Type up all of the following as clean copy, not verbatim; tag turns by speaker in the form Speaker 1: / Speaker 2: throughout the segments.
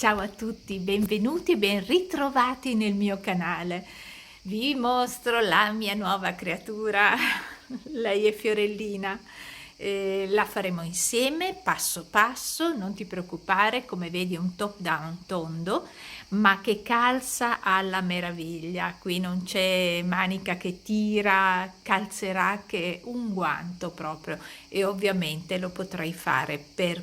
Speaker 1: Ciao a tutti, benvenuti e ben ritrovati nel mio canale. Vi mostro la mia nuova creatura, lei è Fiorellina. La faremo insieme, passo passo, non ti preoccupare, come vedi è un top down tondo, ma che calza alla meraviglia. Qui non c'è manica che tira, calzerà che un guanto proprio, e ovviamente lo potrai fare per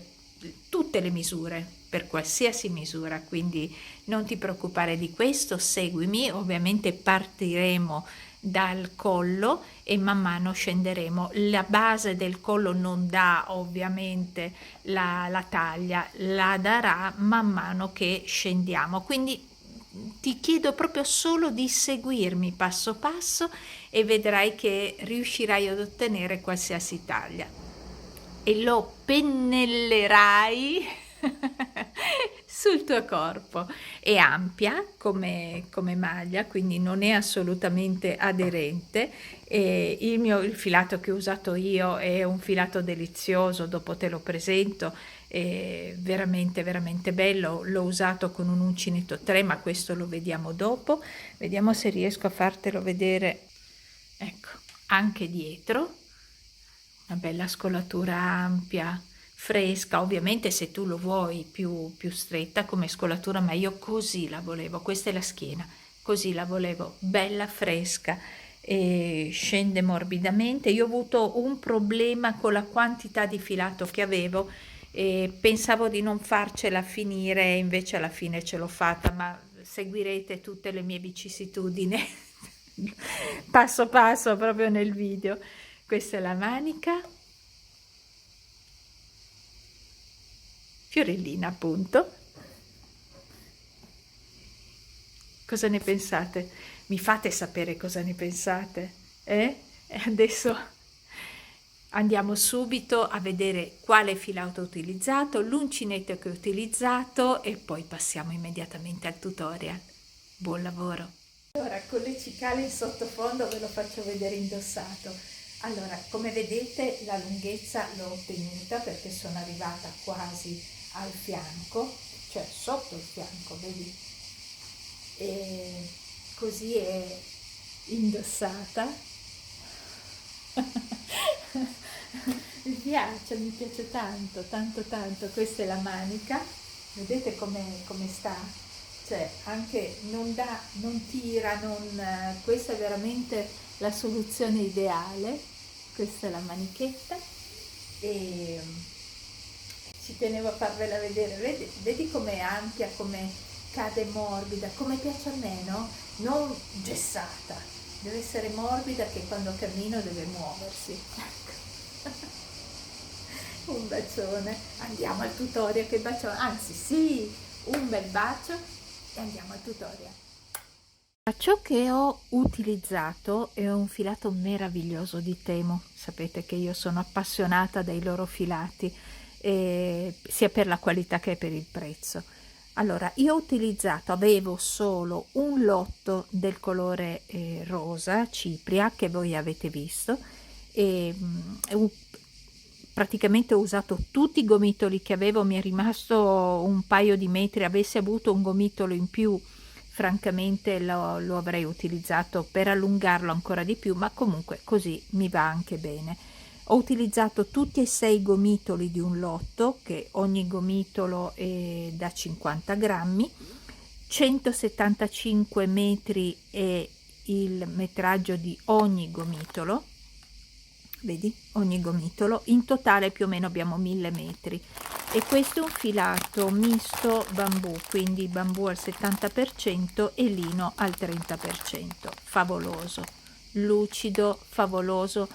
Speaker 1: tutte le misure, per qualsiasi misura, quindi non ti preoccupare di questo, seguimi, ovviamente partiremo dal collo e man mano scenderemo. La base del collo non dà ovviamente la taglia, la darà man mano che scendiamo, quindi ti chiedo proprio solo di seguirmi passo passo e vedrai che riuscirai ad ottenere qualsiasi taglia e lo pennellerai sul tuo corpo. È ampia come maglia, quindi non è assolutamente aderente. E il filato che ho usato io è un filato delizioso, dopo te lo presento, è veramente veramente bello. L'ho usato con un uncinetto 3, ma questo lo vediamo dopo. Vediamo se riesco a fartelo vedere, ecco, anche dietro. Una bella scolatura ampia, fresca, ovviamente se tu lo vuoi più stretta come scolatura, ma io così la volevo, questa è la schiena, così la volevo, bella fresca e scende morbidamente. Io ho avuto un problema con la quantità di filato che avevo e pensavo di non farcela finire, invece alla fine ce l'ho fatta, ma seguirete tutte le mie vicissitudini passo passo proprio nel video. Questa è la manica, Fiorellina appunto. Cosa ne pensate? Mi fate sapere cosa ne pensate, eh? E adesso andiamo subito a vedere quale filato ho utilizzato, l'uncinetto che ho utilizzato e poi passiamo immediatamente al tutorial. Buon lavoro! Allora, con le cicale in sottofondo ve lo faccio vedere indossato. Allora, come vedete la lunghezza l'ho ottenuta perché sono arrivata quasi al fianco, cioè sotto il fianco, vedi? E così è indossata. Mi piace tanto, tanto, tanto. Questa è la manica, vedete come sta? Cioè anche non dà, non tira, questa è veramente la soluzione ideale. Questa è la manichetta e ci tenevo a farvela vedere. Vedi com'è ampia, come cade morbida, come piace a me, no? Non gessata, deve essere morbida che quando cammino deve muoversi. Ecco. Un bacione, andiamo al tutorial, che bacione, anzi sì, un bel bacio e andiamo al tutorial. Ciò che ho utilizzato è un filato meraviglioso di Temu. Sapete che io sono appassionata dei loro filati, sia per la qualità che per il prezzo. Allora, io ho utilizzato, avevo solo un lotto del colore rosa, cipria, che voi avete visto, e praticamente ho usato tutti i gomitoli che avevo, mi è rimasto un paio di metri, avessi avuto un gomitolo in più, francamente lo avrei utilizzato per allungarlo ancora di più, ma comunque così mi va anche bene. Ho utilizzato tutti e 6 gomitoli di un lotto, che ogni gomitolo è da 50 grammi, 175 metri è il metraggio di ogni gomitolo, vedi, ogni gomitolo, in totale più o meno abbiamo 1000 metri. E questo è un filato misto bambù, quindi bambù al 70% e lino al 30%, favoloso, lucido, favoloso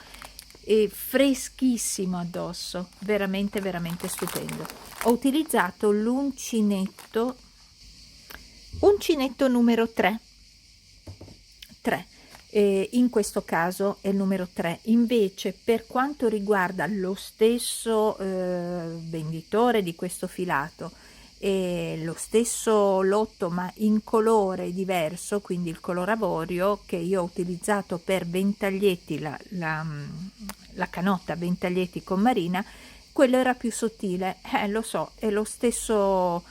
Speaker 1: e freschissimo addosso, veramente veramente stupendo. Ho utilizzato l'uncinetto numero 3, in questo caso è il numero 3. Invece per quanto riguarda lo stesso venditore di questo filato e lo stesso lotto ma in colore diverso, quindi il color avorio che io ho utilizzato per ventaglietti, la canotta ventaglietti con marina, quello era più sottile, lo so, è lo stesso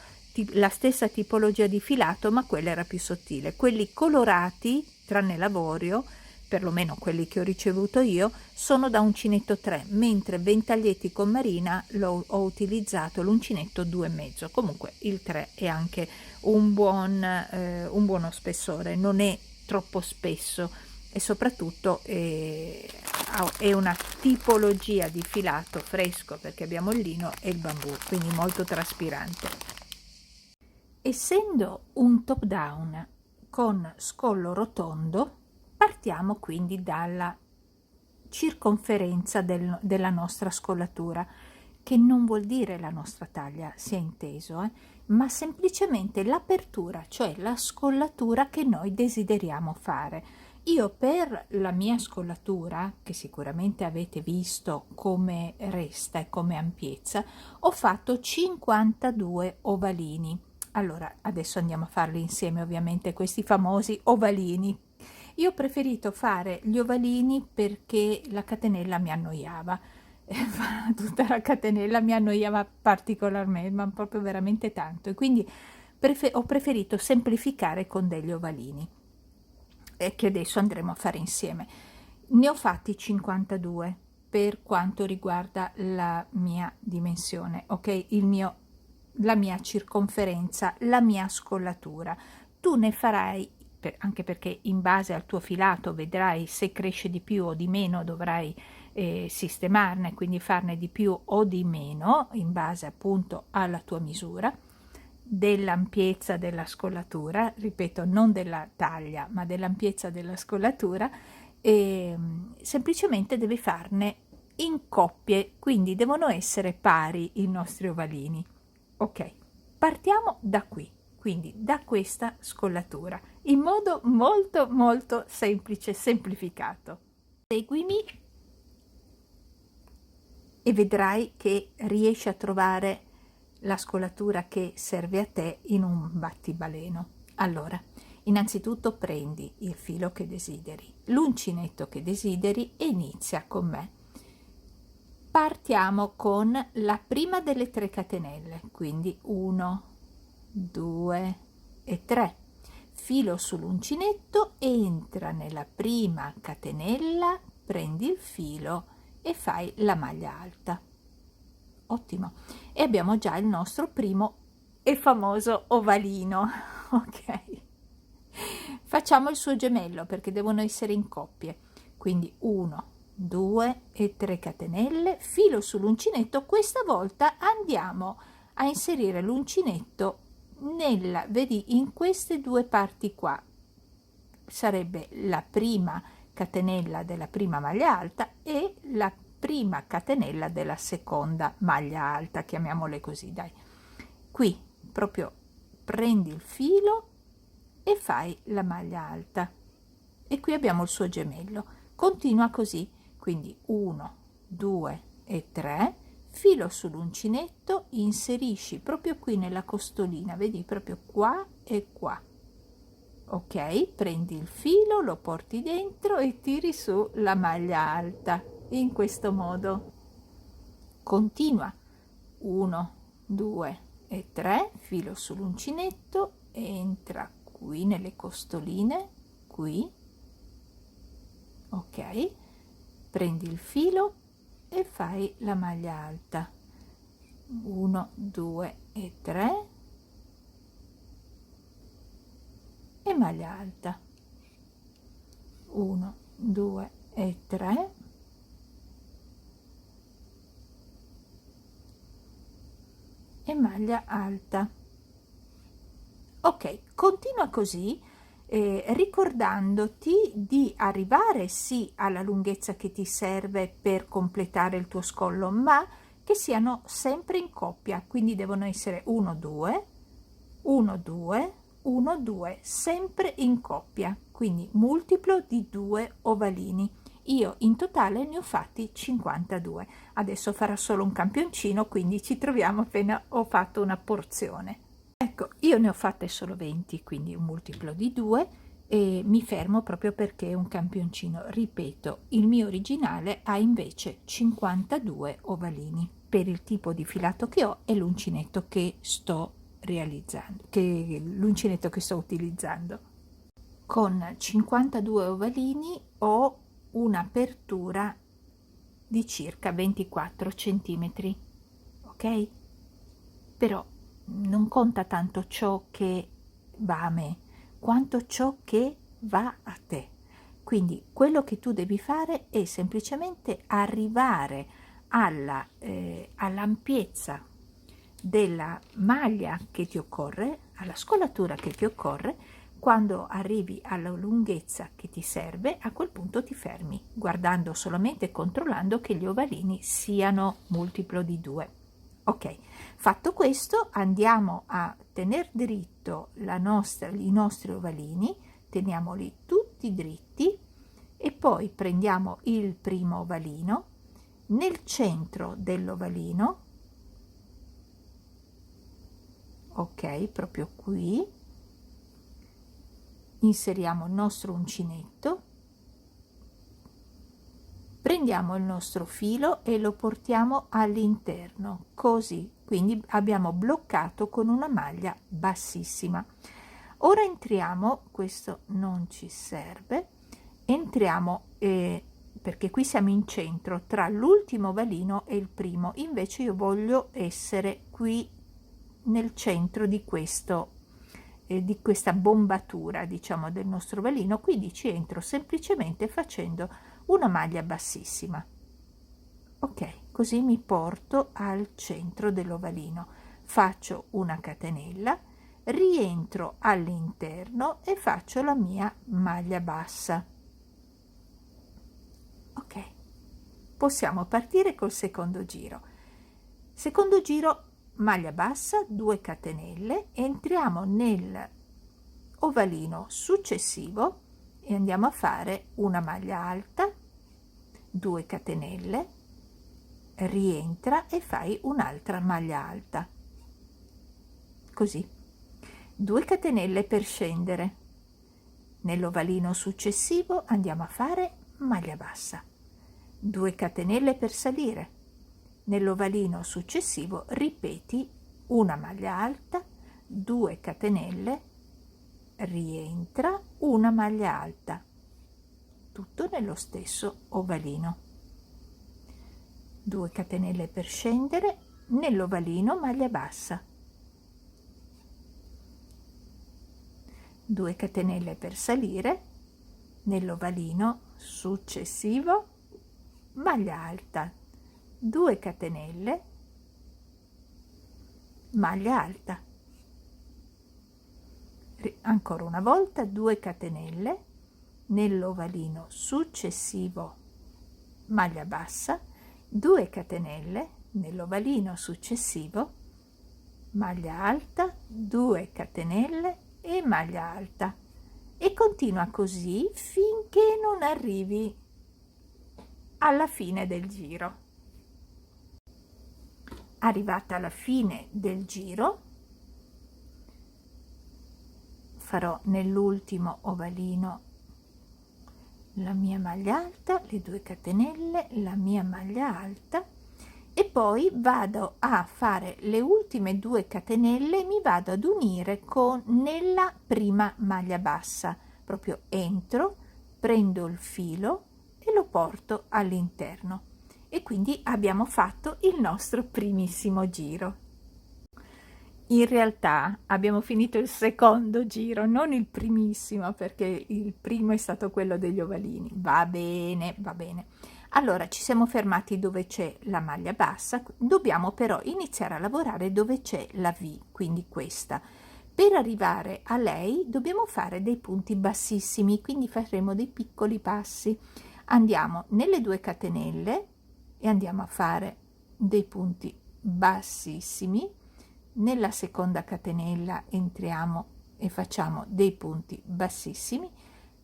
Speaker 1: la stessa tipologia di filato, ma quella era più sottile. Quelli colorati, tranne l'avorio, perlomeno quelli che ho ricevuto io, sono da uncinetto 3, mentre ventaglietti con Marina ho utilizzato l'uncinetto 2,5. Comunque il 3 è anche un buono spessore, non è troppo spesso e soprattutto è una tipologia di filato fresco, perché abbiamo il lino e il bambù, quindi molto traspirante. Essendo un top down con scollo rotondo, partiamo quindi dalla circonferenza della nostra scollatura, che non vuol dire la nostra taglia, sia inteso, ma semplicemente l'apertura, cioè la scollatura che noi desideriamo fare. Io per la mia scollatura, che sicuramente avete visto come resta e come ampiezza, ho fatto 52 ovalini. Allora, adesso andiamo a farli insieme, ovviamente, questi famosi ovalini. Io ho preferito fare gli ovalini perché la catenella mi annoiava. Tutta la catenella mi annoiava particolarmente, ma proprio veramente tanto, e quindi ho preferito semplificare con degli ovalini, che adesso andremo a fare insieme. Ne ho fatti 52 per quanto riguarda la mia dimensione, ok? La mia circonferenza, la mia scollatura. Tu ne farai, anche perché in base al tuo filato vedrai se cresce di più o di meno, dovrai sistemarne, quindi farne di più o di meno in base appunto alla tua misura, dell'ampiezza della scollatura, ripeto, non della taglia ma dell'ampiezza della scollatura, e semplicemente devi farne in coppie, quindi devono essere pari i nostri ovalini. Ok, partiamo da qui, quindi da questa scollatura, in modo molto molto semplice, semplificato. Seguimi e vedrai che riesci a trovare la scollatura che serve a te in un battibaleno. Allora, innanzitutto prendi il filo che desideri, l'uncinetto che desideri e inizia con me. Partiamo con la prima delle 3 catenelle, quindi 1, 2 e 3. Filo sull'uncinetto, entra nella prima catenella, prendi il filo e fai la maglia alta. Ottimo, e abbiamo già il nostro primo e famoso ovalino. Ok, facciamo il suo gemello perché devono essere in coppie, quindi 1, 2 e 3 catenelle, filo sull'uncinetto. Questa volta andiamo a inserire l'uncinetto vedi, in queste 2 parti qua, sarebbe la prima catenella della prima maglia alta e la prima catenella della seconda maglia alta, chiamiamole così, dai. Qui proprio prendi il filo e fai la maglia alta, e qui abbiamo il suo gemello. Continua così, quindi 1, 2 e 3, filo sull'uncinetto, inserisci proprio qui nella costolina, vedi, proprio qua e qua. Ok, prendi il filo, lo porti dentro e tiri su la maglia alta in questo modo. Continua 1, 2 e 3, filo sull'uncinetto, entra qui nelle costoline, qui, ok, prendi il filo e fai la maglia alta. 1, 2 e 3 e maglia alta. 1, 2 e 3 e maglia alta. Ok, continua così, ricordandoti di arrivare sì alla lunghezza che ti serve per completare il tuo scollo, ma che siano sempre in coppia, quindi devono essere 1, 2, 1, 2, 1, 2, sempre in coppia, quindi multiplo di 2 ovalini. Io in totale ne ho fatti 52. Adesso farò solo un campioncino, quindi ci troviamo appena ho fatto una porzione. Ecco, io ne ho fatte solo 20, quindi un multiplo di 2, e mi fermo proprio perché è un campioncino. Ripeto, il mio originale ha invece 52 ovalini per il tipo di filato che ho e l'uncinetto che sto realizzando, l'uncinetto che sto utilizzando. Con 52 ovalini ho un'apertura di circa 24 centimetri, ok? Però non conta tanto ciò che va a me, quanto ciò che va a te. Quindi quello che tu devi fare è semplicemente arrivare all'ampiezza della maglia che ti occorre, alla scolatura che ti occorre. Quando arrivi alla lunghezza che ti serve, a quel punto ti fermi, guardando solamente e controllando che gli ovalini siano multiplo di 2. Ok, fatto questo andiamo a tenere dritto i nostri ovalini, teniamoli tutti dritti e poi prendiamo il primo ovalino, nel centro dell'ovalino, ok, proprio qui, inseriamo il nostro uncinetto, prendiamo il nostro filo e lo portiamo all'interno, così, quindi abbiamo bloccato con una maglia bassissima. Ora entriamo, questo non ci serve, entriamo perché qui siamo in centro tra l'ultimo ovalino e il primo, invece io voglio essere qui nel centro di questa bombatura, diciamo, del nostro ovalino, quindi ci entro semplicemente facendo una maglia bassissima. Ok, così mi porto al centro dell'ovalino, faccio una catenella, rientro all'interno e faccio la mia maglia bassa. Ok, possiamo partire col secondo giro. Secondo giro, maglia bassa, 2 catenelle, entriamo nel ovalino successivo e andiamo a fare una maglia alta, 2 catenelle, rientra e fai un'altra maglia alta, così, 2 catenelle per scendere. Nell'ovalino successivo andiamo a fare maglia bassa, 2 catenelle per salire. Nell'ovalino successivo ripeti una maglia alta, 2 catenelle, rientra, una maglia alta, tutto nello stesso ovalino. 2 catenelle per scendere, nell'ovalino maglia bassa, 2 catenelle per salire, nell'ovalino successivo maglia alta, 2 catenelle, maglia alta, ancora una volta 2 catenelle, nell'ovalino successivo maglia bassa, 2 catenelle, nell'ovalino successivo maglia alta, 2 catenelle e maglia alta, e continua così finché non arrivi alla fine del giro. Arrivata alla fine del giro, farò nell'ultimo ovalino la mia maglia alta, le 2 catenelle, la mia maglia alta, e poi vado a fare le ultime 2 catenelle e mi vado ad unire nella prima maglia bassa, proprio entro, prendo il filo e lo porto all'interno, e quindi abbiamo fatto il nostro primissimo giro. In realtà abbiamo finito il secondo giro, non il primissimo, perché il primo è stato quello degli ovalini. Va bene, va bene. Allora ci siamo fermati dove c'è la maglia bassa, dobbiamo però iniziare a lavorare dove c'è la V, quindi questa. Per arrivare a lei dobbiamo fare dei punti bassissimi, quindi faremo dei piccoli passi. Andiamo nelle 2 catenelle e andiamo a fare dei punti bassissimi. Nella seconda catenella entriamo e facciamo dei punti bassissimi,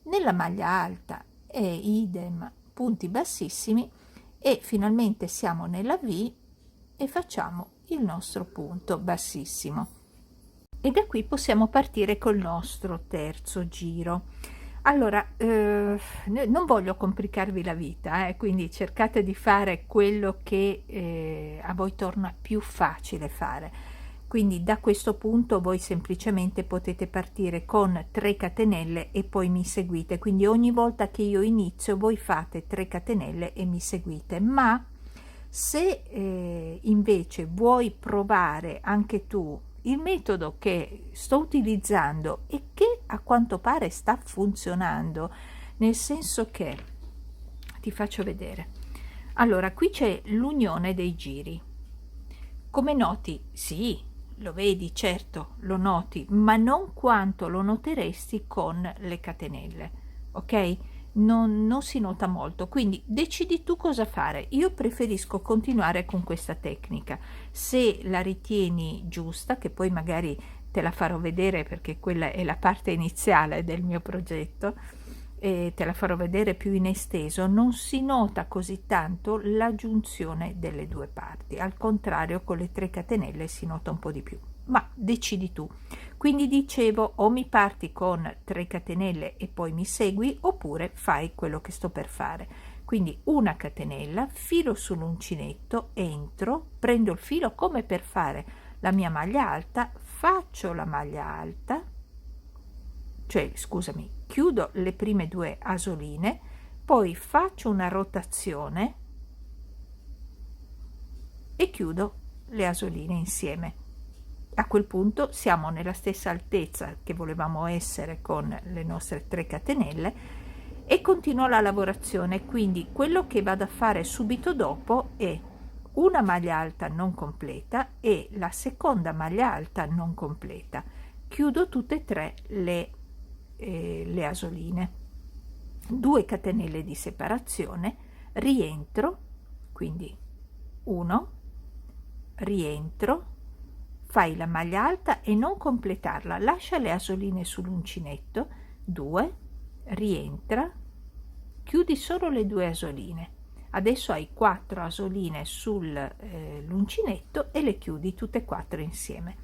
Speaker 1: nella maglia alta è idem, punti bassissimi, e finalmente siamo nella V e facciamo il nostro punto bassissimo, e da qui possiamo partire col nostro terzo giro. Allora, non voglio complicarvi la vita, quindi cercate di fare quello che a voi torna più facile fare. Quindi da questo punto voi semplicemente potete partire con 3 catenelle e poi mi seguite. Quindi ogni volta che io inizio voi fate 3 catenelle e mi seguite. Ma se invece vuoi provare anche tu il metodo che sto utilizzando e che a quanto pare sta funzionando, nel senso che ti faccio vedere. Allora, qui c'è l'unione dei giri. Come noti? Sì, lo vedi, certo, lo noti, ma non quanto lo noteresti con le catenelle, ok? Non si nota molto, quindi decidi tu cosa fare. Io preferisco continuare con questa tecnica. Se la ritieni giusta, che poi magari te la farò vedere perché quella è la parte iniziale del mio progetto, e te la farò vedere più in esteso, non si nota così tanto la giunzione delle due parti, al contrario con le 3 catenelle si nota un po' di più, ma decidi tu. Quindi dicevo, o mi parti con 3 catenelle e poi mi segui, oppure fai quello che sto per fare. Quindi una catenella, filo sull'uncinetto, entro, prendo il filo come per fare la mia maglia alta, faccio la maglia alta, cioè scusami, chiudo le prime 2 asoline, poi faccio una rotazione e chiudo le asoline insieme. A quel punto siamo nella stessa altezza che volevamo essere con le nostre 3 catenelle e continuo la lavorazione. Quindi quello che vado a fare subito dopo è una maglia alta non completa e la seconda maglia alta non completa. Chiudo tutte e 3 le asoline, 2 catenelle di separazione, rientro, quindi 1, rientro, fai la maglia alta e non completarla, lascia le asoline sull'uncinetto, 2, rientra, chiudi solo le 2 asoline. Adesso hai 4 asoline sull'uncinetto e le chiudi tutte e 4 insieme.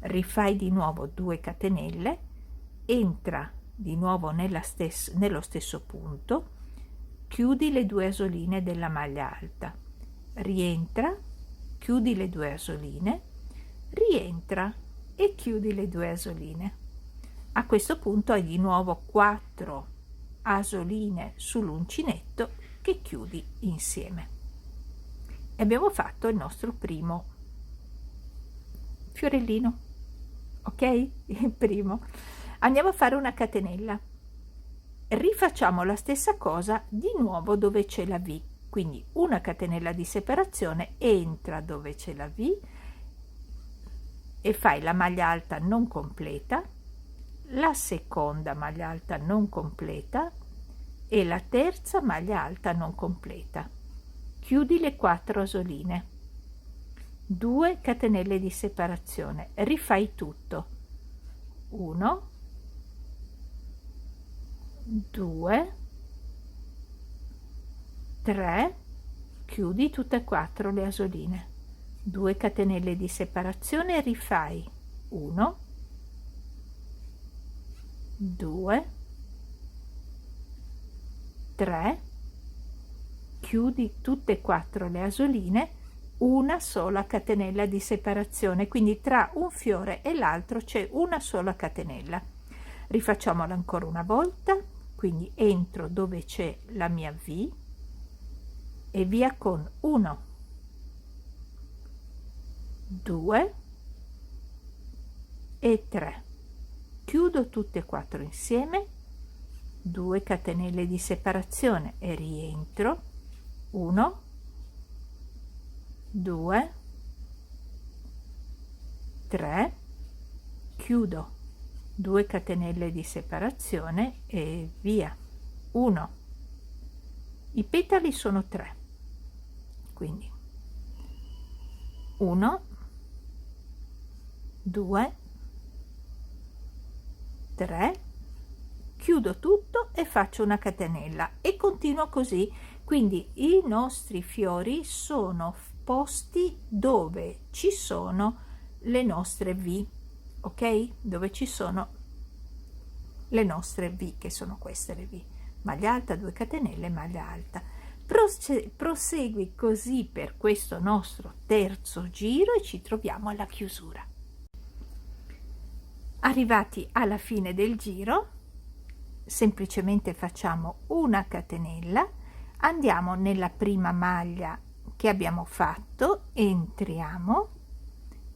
Speaker 1: Rifai di nuovo 2 catenelle, entra di nuovo nello stesso punto, chiudi le 2 asoline della maglia alta, rientra, chiudi le 2 asoline, rientra e chiudi le 2 asoline. A questo punto hai di nuovo 4 asoline sull'uncinetto che chiudi insieme. E abbiamo fatto il nostro primo fiorellino, ok? Il primo. Andiamo a fare una catenella, rifacciamo la stessa cosa di nuovo dove c'è la V, quindi una catenella di separazione, entra dove c'è la V e fai la maglia alta non completa, la seconda maglia alta non completa e la terza maglia alta non completa. Chiudi le 4 asoline, 2 catenelle di separazione, rifai tutto, 1, 2, 3, chiudi tutte e 4 le asoline, 2 catenelle di separazione, rifai 1, 2, 3, chiudi tutte e 4 le asoline, una sola catenella di separazione, quindi tra un fiore e l'altro c'è una sola catenella. Rifacciamola ancora una volta, quindi entro dove c'è la mia V e via con 1, 2 e 3, chiudo tutte e 4 insieme, 2 catenelle di separazione e rientro, 1, 2, 3, chiudo 2 catenelle di separazione e via, 1, i petali sono 3, quindi 1, 2, 3, chiudo tutto e faccio una catenella e continuo così. Quindi i nostri fiori sono posti dove ci sono le nostre V, ok? Dove ci sono le nostre V, che sono queste le V, maglia alta, 2 catenelle, maglia alta. Prosegui così per questo nostro terzo giro e ci troviamo alla chiusura. Arrivati alla fine del giro, semplicemente facciamo una catenella, andiamo nella prima maglia che abbiamo fatto, entriamo,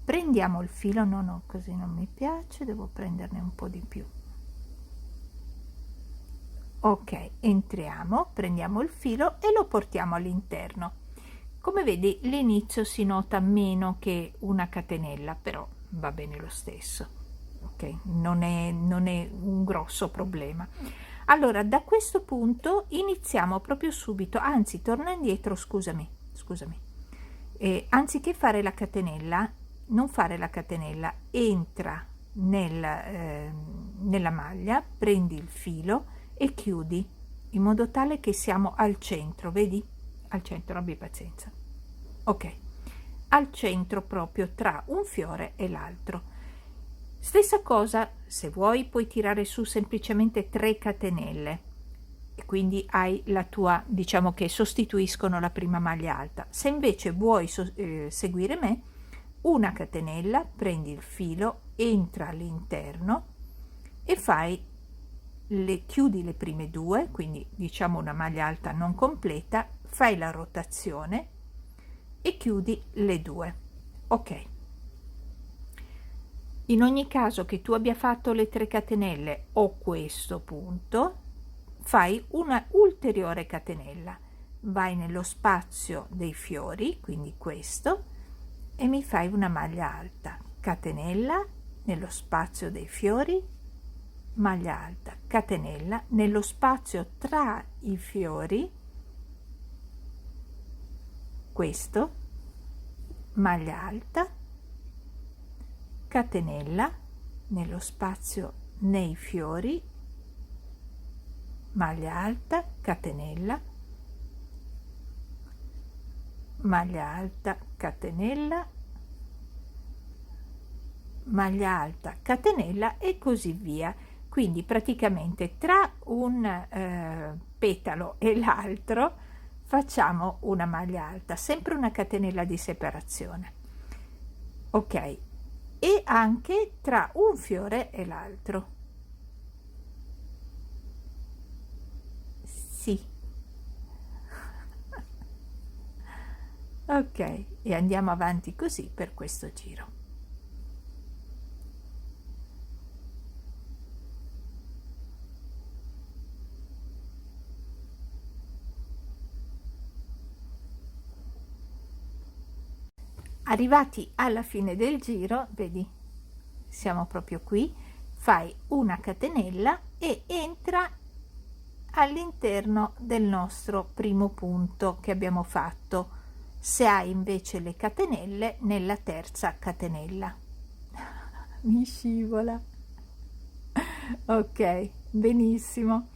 Speaker 1: prendiamo il filo, no, così non mi piace, devo prenderne un po' di più. Ok, entriamo, prendiamo il filo e lo portiamo all'interno. Come vedi, l'inizio si nota meno che una catenella, però va bene lo stesso. Ok, non è un grosso problema. Allora, da questo punto iniziamo proprio subito, anzi, torna indietro, scusami. Anziché fare la catenella, non fare la catenella, entra nella maglia, prendi il filo e chiudi, in modo tale che siamo al centro, vedi? Al centro, abbi pazienza. Ok, al centro proprio tra un fiore e l'altro. Stessa cosa, se vuoi puoi tirare su semplicemente 3 catenelle e quindi hai la tua, diciamo che sostituiscono la prima maglia alta. Se invece vuoi seguire me, una catenella, prendi il filo, entra all'interno e chiudi le prime 2, quindi diciamo una maglia alta non completa, fai la rotazione e chiudi le 2. Ok. In ogni caso che tu abbia fatto le 3 catenelle o questo punto, fai una ulteriore catenella, vai nello spazio dei fiori, quindi questo, e mi fai una maglia alta, catenella nello spazio dei fiori, maglia alta, catenella nello spazio tra i fiori, questo, maglia alta, catenella nello spazio nei fiori, maglia alta, catenella, maglia alta, catenella, maglia alta, catenella e così via. Quindi praticamente tra un petalo e l'altro facciamo una maglia alta, sempre una catenella di separazione. Ok, e anche tra un fiore e l'altro. Sì. Ok, e andiamo avanti così per questo giro. Arrivati alla fine del giro, vedi, siamo proprio qui, fai una catenella e entra all'interno del nostro primo punto che abbiamo fatto. Se hai invece le catenelle, nella terza catenella. Mi scivola. Ok, benissimo.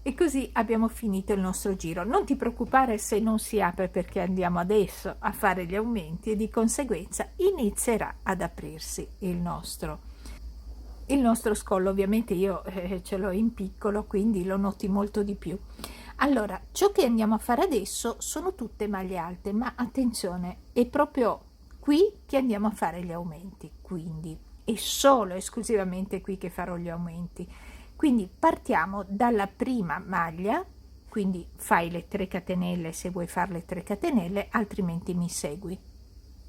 Speaker 1: E così abbiamo finito il nostro giro. Non ti preoccupare se non si apre, perché andiamo adesso a fare gli aumenti e di conseguenza inizierà ad aprirsi il nostro scollo. Ovviamente io ce l'ho in piccolo, quindi lo noti molto di più. Allora, ciò che andiamo a fare adesso sono tutte maglie alte, ma attenzione, è proprio qui che andiamo a fare gli aumenti, quindi è solo esclusivamente qui che farò gli aumenti. Quindi partiamo dalla prima maglia, quindi fai le 3 catenelle se vuoi fare le 3 catenelle, altrimenti mi segui.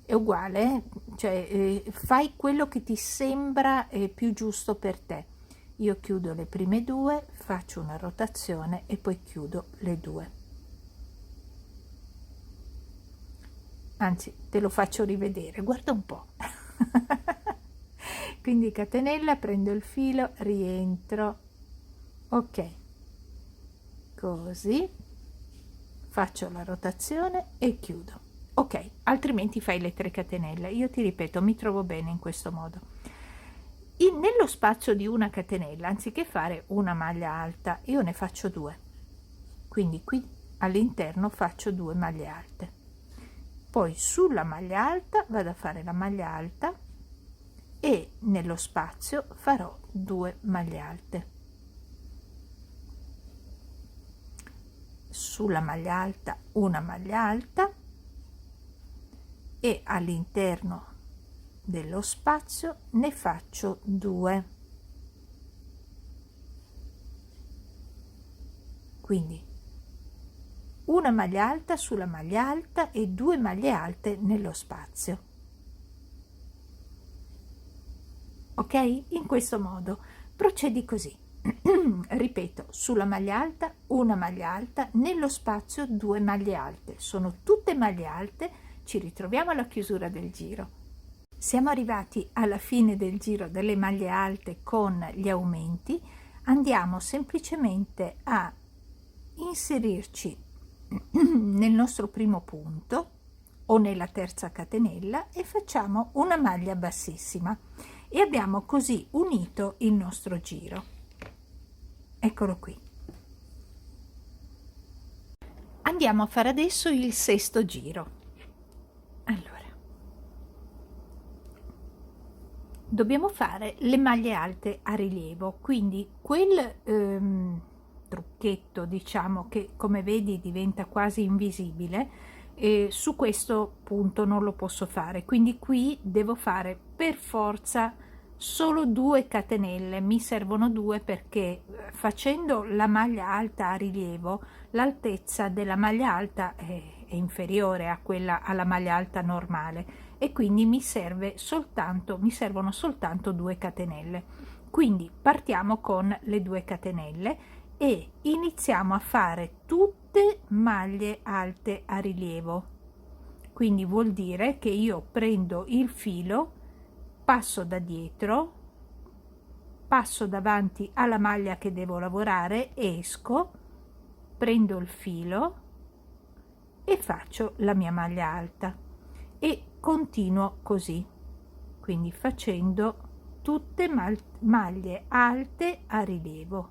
Speaker 1: È uguale, cioè fai quello che ti sembra più giusto per te. Io chiudo le prime 2, faccio una rotazione e poi chiudo le 2. Anzi, te lo faccio rivedere, guarda un po'. Quindi catenella, prendo il filo, rientro, ok, così, faccio la rotazione e chiudo. Ok, altrimenti fai le 3 catenelle. Io ti ripeto, mi trovo bene in questo modo. Nello spazio di una catenella, anziché fare una maglia alta, io ne faccio 2. Quindi qui all'interno faccio 2 maglie alte. Poi sulla maglia alta vado a fare la maglia alta e nello spazio farò 2 maglie alte. Sulla maglia alta una maglia alta e all'interno dello spazio ne faccio 2. quindi una maglia alta sulla maglia alta e 2 maglie alte nello spazio. Ok? In questo modo procedi così. Ripeto, sulla maglia alta una maglia alta, nello spazio 2 maglie alte. Sono tutte maglie alte, ci ritroviamo alla chiusura del giro. Siamo arrivati alla fine del giro delle maglie alte con gli aumenti. Andiamo semplicemente a inserirci nel nostro primo punto o nella terza catenella e facciamo una maglia bassissima e abbiamo così unito il nostro giro. Eccolo qui. Andiamo a fare adesso il sesto giro. Allora, dobbiamo fare le maglie alte a rilievo, quindi quel trucchetto, diciamo, che come vedi diventa quasi invisibile, su questo punto non lo posso fare, quindi qui devo fare per forza solo 2 catenelle. Mi servono 2 perché facendo la maglia alta a rilievo l'altezza della maglia alta è inferiore a quella alla maglia alta normale e quindi mi servono soltanto 2 catenelle. Quindi partiamo con le 2 catenelle e iniziamo a fare tutte maglie alte a rilievo. Quindi vuol dire che io prendo il filo, passo da dietro, passo davanti alla maglia che devo lavorare, esco, prendo il filo e faccio la mia maglia alta e continuo così, quindi facendo tutte maglie alte a rilievo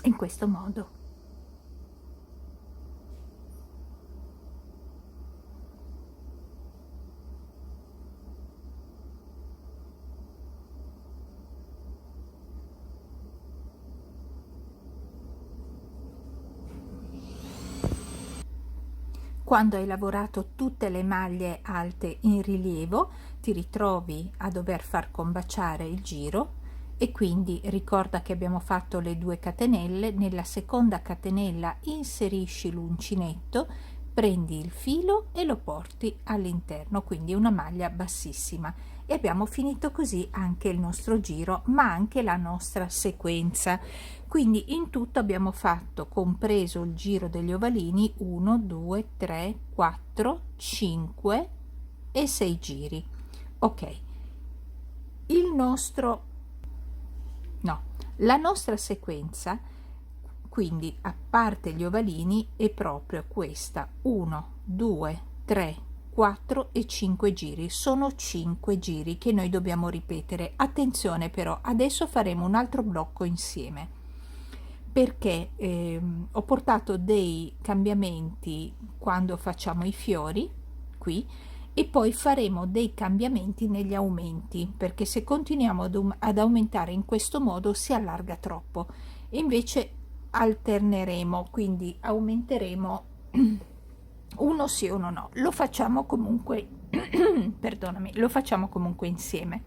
Speaker 1: in questo modo. Quando hai lavorato tutte le maglie alte in rilievo, ti ritrovi a dover far combaciare il giro e quindi ricorda che abbiamo fatto le 2 catenelle. Nella seconda catenella inserisci l'uncinetto, prendi il filo e lo porti all'interno, quindi una maglia bassissima, e abbiamo finito così anche il nostro giro, ma anche la nostra sequenza. Quindi in tutto abbiamo fatto, compreso il giro degli ovalini, 1 2 3 4 5 e 6 giri. Ok, la nostra sequenza, quindi a parte gli ovalini, è proprio questa: 1 2 3 4 e 5 giri. Sono 5 giri che noi dobbiamo ripetere. Attenzione però, adesso faremo un altro blocco insieme perché ho portato dei cambiamenti quando facciamo i fiori qui e poi faremo dei cambiamenti negli aumenti, perché se continuiamo ad aumentare in questo modo si allarga troppo, e invece alterneremo, quindi aumenteremo uno sì uno no, lo facciamo comunque perdonami, lo facciamo comunque insieme.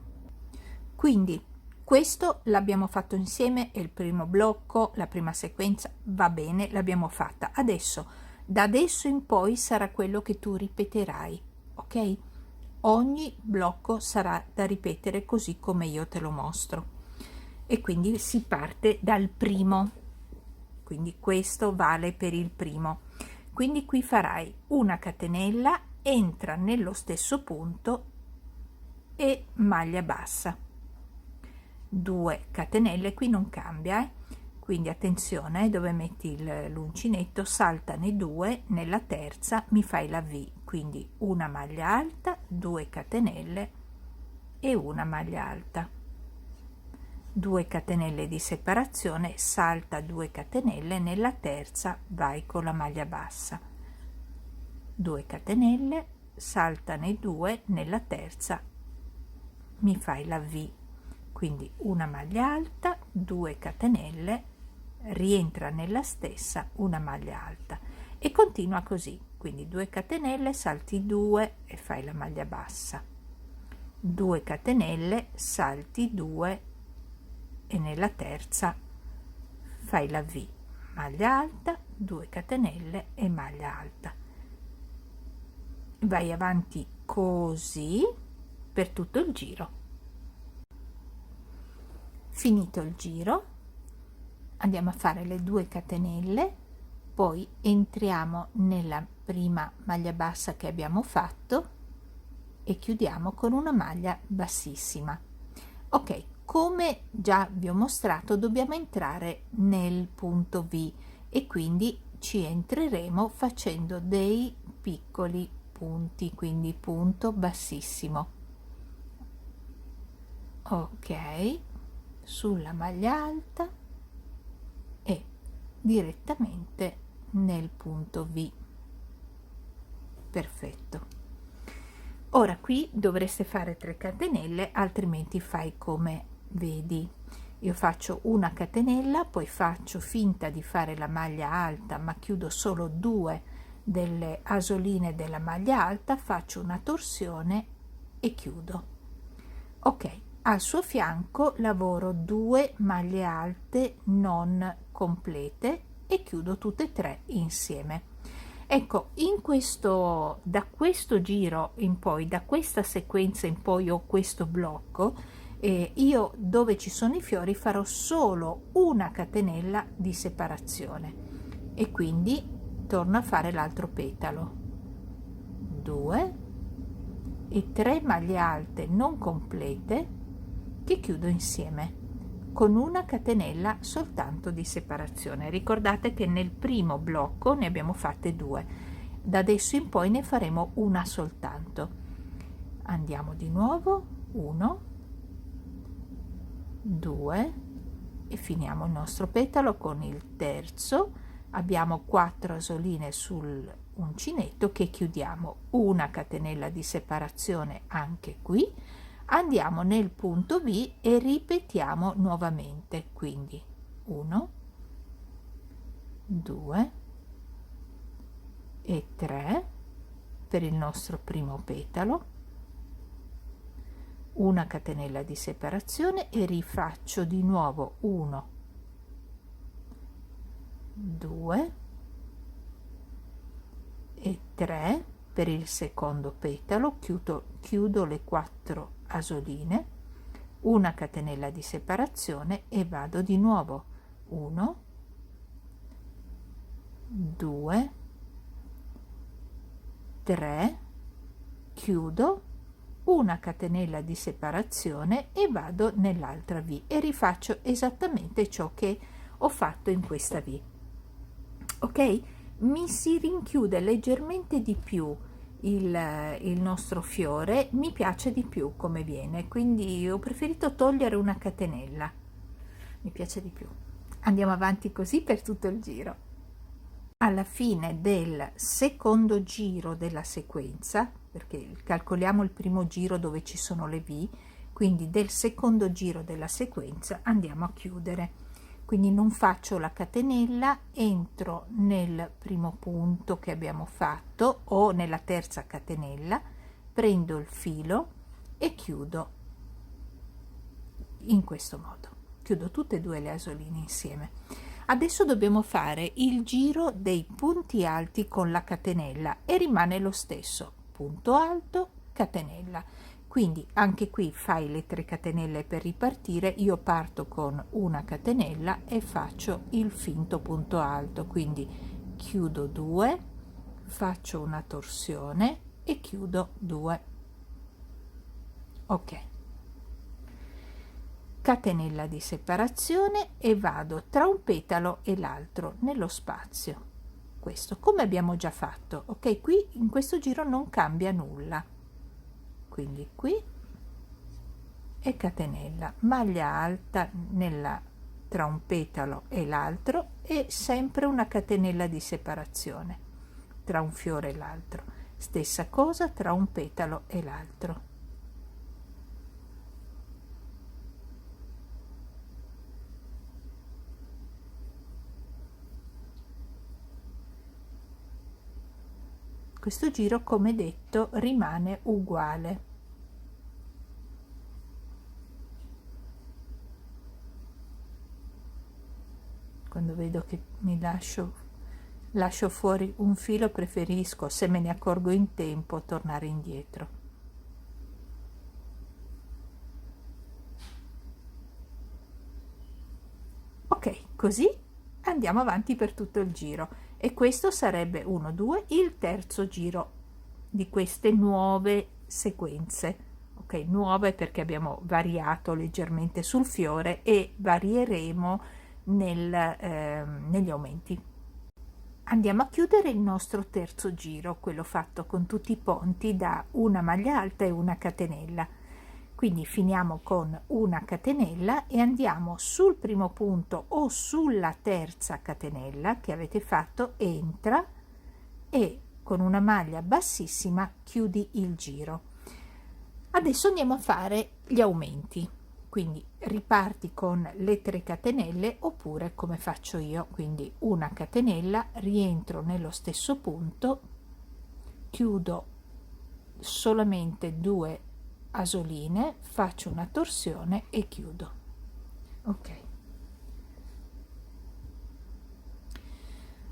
Speaker 1: Quindi questo l'abbiamo fatto insieme, è il primo blocco, la prima sequenza, va bene, l'abbiamo fatta. Adesso, da adesso in poi sarà quello che tu ripeterai, ok? Ogni blocco sarà da ripetere così come io te lo mostro. E quindi si parte dal primo, quindi questo vale per il primo. Quindi qui farai una catenella, entra nello stesso punto e maglia bassa. 2 catenelle, qui non cambia, quindi attenzione, dove metti l'uncinetto saltane 2, nella terza mi fai la V, quindi una maglia alta, 2 catenelle e una maglia alta, 2 catenelle di separazione, salta 2 catenelle, nella terza vai con la maglia bassa, 2 catenelle, saltane 2, nella terza mi fai la V, quindi una maglia alta, 2 catenelle, rientra nella stessa una maglia alta e continua così, quindi 2 catenelle, salti 2 e fai la maglia bassa, 2 catenelle, salti 2 e nella terza fai la V, maglia alta, 2 catenelle e maglia alta. Vai avanti così per tutto il giro. Finito il giro, andiamo a fare le 2 catenelle, poi entriamo nella prima maglia bassa che abbiamo fatto e chiudiamo con una maglia bassissima. Ok, come già vi ho mostrato, dobbiamo entrare nel punto V e quindi ci entreremo facendo dei piccoli punti, quindi punto bassissimo. Ok, sulla maglia alta e direttamente nel punto V. Perfetto. Ora qui dovreste fare 3 catenelle, altrimenti fai come vedi. Io faccio una catenella, poi faccio finta di fare la maglia alta, ma chiudo solo 2 delle asoline della maglia alta, faccio una torsione e chiudo. Ok, al suo fianco lavoro 2 maglie alte non complete e chiudo tutte e 3 insieme. Ecco, da questo giro in poi, da questa sequenza in poi ho questo blocco, io dove ci sono i fiori farò solo una catenella di separazione e quindi torno a fare l'altro petalo, 2 e 3 maglie alte non complete che chiudo insieme con una catenella soltanto di separazione. Ricordate che nel primo blocco ne abbiamo fatte 2, da adesso in poi ne faremo una soltanto. Andiamo di nuovo, 1, 2 e finiamo il nostro petalo con il terzo. Abbiamo 4 asoline sul uncinetto che chiudiamo, una catenella di separazione anche qui. Andiamo nel punto V e ripetiamo nuovamente, quindi 1, 2 e 3 per il nostro primo petalo, una catenella di separazione e rifaccio di nuovo 1, 2 e 3 per il secondo petalo, chiudo le 4 asoline, una catenella di separazione e vado di nuovo 1, 2, 3, chiudo, una catenella di separazione e vado nell'altra V e rifaccio esattamente ciò che ho fatto in questa V. Ok, mi si rinchiude leggermente di più il nostro fiore, mi piace di più come viene, quindi ho preferito togliere una catenella, mi piace di più. Andiamo avanti così per tutto il giro. Alla fine del secondo giro della sequenza, perché calcoliamo il primo giro dove ci sono le V, quindi del secondo giro della sequenza andiamo a chiudere. Quindi non faccio la catenella, entro nel primo punto che abbiamo fatto o nella terza catenella, prendo il filo e chiudo in questo modo. Chiudo tutte e 2 le asoline insieme. Adesso dobbiamo fare il giro dei punti alti con la catenella e rimane lo stesso, punto alto, catenella. Quindi anche qui fai le 3 catenelle per ripartire. Io parto con una catenella e faccio il finto punto alto, quindi chiudo 2, faccio una torsione e chiudo 2. Ok, catenella di separazione e vado tra un petalo e l'altro nello spazio, questo come abbiamo già fatto. Ok, qui in questo giro non cambia nulla, quindi qui e catenella, maglia alta tra un petalo e l'altro e sempre una catenella di separazione tra un fiore e l'altro, stessa cosa tra un petalo e l'altro. Questo giro, come detto, rimane uguale. quando vedo che mi lascio fuori un filo, preferisco, se me ne accorgo in tempo, tornare indietro. Ok, così andiamo avanti per tutto il giro, e questo sarebbe 1 2 il terzo giro di queste nuove sequenze. Ok, nuove perché abbiamo variato leggermente sul fiore e varieremo negli aumenti. Andiamo a chiudere il nostro terzo giro, quello fatto con tutti i ponti da una maglia alta e una catenella. Quindi finiamo con una catenella e andiamo sul primo punto o sulla terza catenella che avete fatto, entra, e con una maglia bassissima chiudi il giro. Adesso andiamo a fare gli aumenti, quindi riparti con le 3 catenelle oppure come faccio io, quindi una catenella, rientro nello stesso punto, chiudo solamente 2 asoline, faccio una torsione e chiudo. Ok,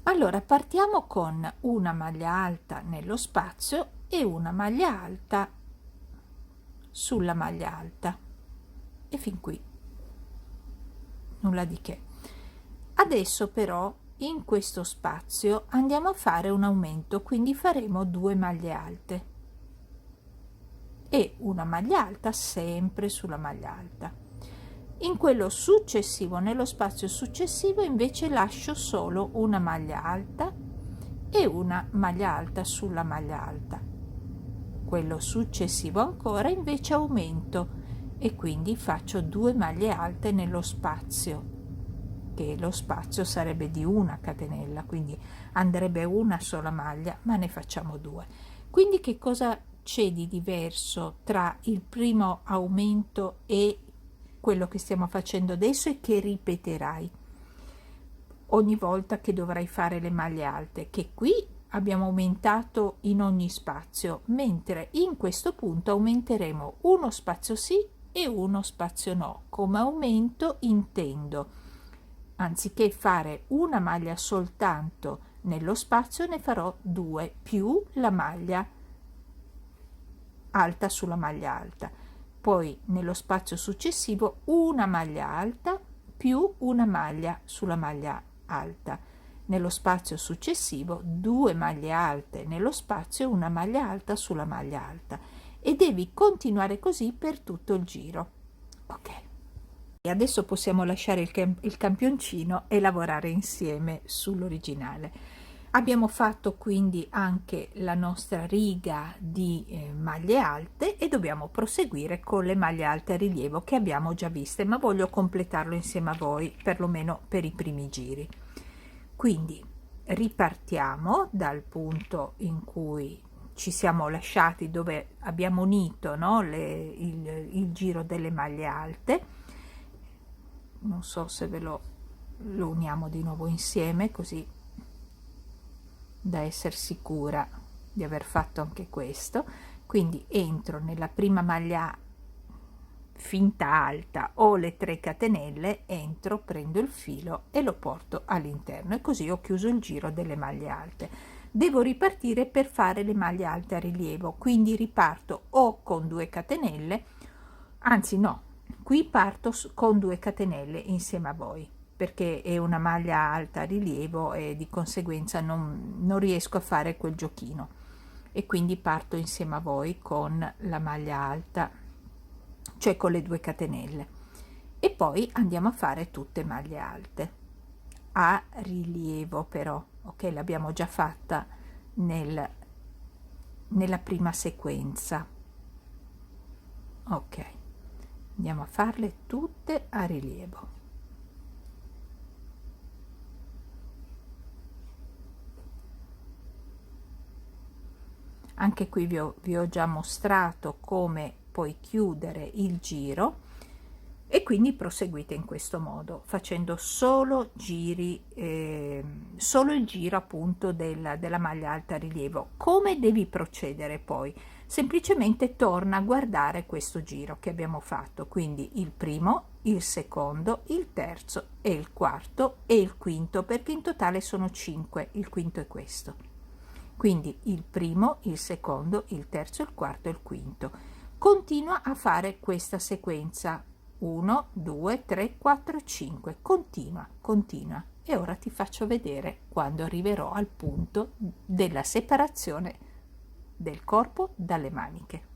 Speaker 1: allora partiamo con una maglia alta nello spazio e una maglia alta sulla maglia alta, e fin qui nulla di che. Adesso però in questo spazio andiamo a fare un aumento, quindi faremo 2 maglie alte e una maglia alta sempre sulla maglia alta. In quello successivo, nello spazio successivo, invece lascio solo una maglia alta e una maglia alta sulla maglia alta. Quello successivo ancora invece aumento e quindi faccio 2 maglie alte nello spazio, che lo spazio sarebbe di una catenella, quindi andrebbe una sola maglia, ma ne facciamo 2. Quindi che cosa c'è di diverso tra il primo aumento e quello che stiamo facendo adesso, e che ripeterai ogni volta che dovrai fare le maglie alte? Che qui abbiamo aumentato in ogni spazio, mentre in questo punto aumenteremo uno spazio sì e uno spazio no. Come aumento intendo, anziché fare una maglia soltanto nello spazio, ne farò 2 più la maglia alta sulla maglia alta, poi nello spazio successivo una maglia alta più una maglia sulla maglia alta, nello spazio successivo 2 maglie alte nello spazio e una maglia alta sulla maglia alta, e devi continuare così per tutto il giro. Ok, e adesso possiamo lasciare il campioncino e lavorare insieme sull'originale. Abbiamo fatto quindi anche la nostra riga di maglie alte e dobbiamo proseguire con le maglie alte a rilievo che abbiamo già viste, ma voglio completarlo insieme a voi, perlomeno per i primi giri. Quindi ripartiamo dal punto in cui ci siamo lasciati, dove abbiamo unito, no, il giro delle maglie alte. Non so se lo uniamo di nuovo insieme, così da essere sicura di aver fatto anche questo. Quindi entro nella prima maglia finta alta o le 3 catenelle, entro, prendo il filo e lo porto all'interno, e così ho chiuso il giro delle maglie alte. Devo ripartire per fare le maglie alte a rilievo, quindi riparto o con 2 catenelle, anzi no, qui parto con 2 catenelle insieme a voi, perché è una maglia alta a rilievo e di conseguenza non riesco a fare quel giochino, e quindi parto insieme a voi con la maglia alta, cioè con le 2 catenelle, e poi andiamo a fare tutte maglie alte a rilievo. Però ok, l'abbiamo già fatta nella prima sequenza. Ok, andiamo a farle tutte a rilievo. Anche qui vi ho già mostrato come puoi chiudere il giro, e quindi proseguite in questo modo, facendo solo giri, solo il giro appunto della maglia alta rilievo. Come devi procedere poi? Semplicemente torna a guardare questo giro che abbiamo fatto, quindi il primo, il secondo, il terzo e il quarto e il quinto, perché in totale sono 5, il quinto è questo. Quindi il primo, il secondo, il terzo, il quarto e il quinto. Continua a fare questa sequenza 1, 2, 3, 4, 5, continua, continua. E ora ti faccio vedere quando arriverò al punto della separazione del corpo dalle maniche.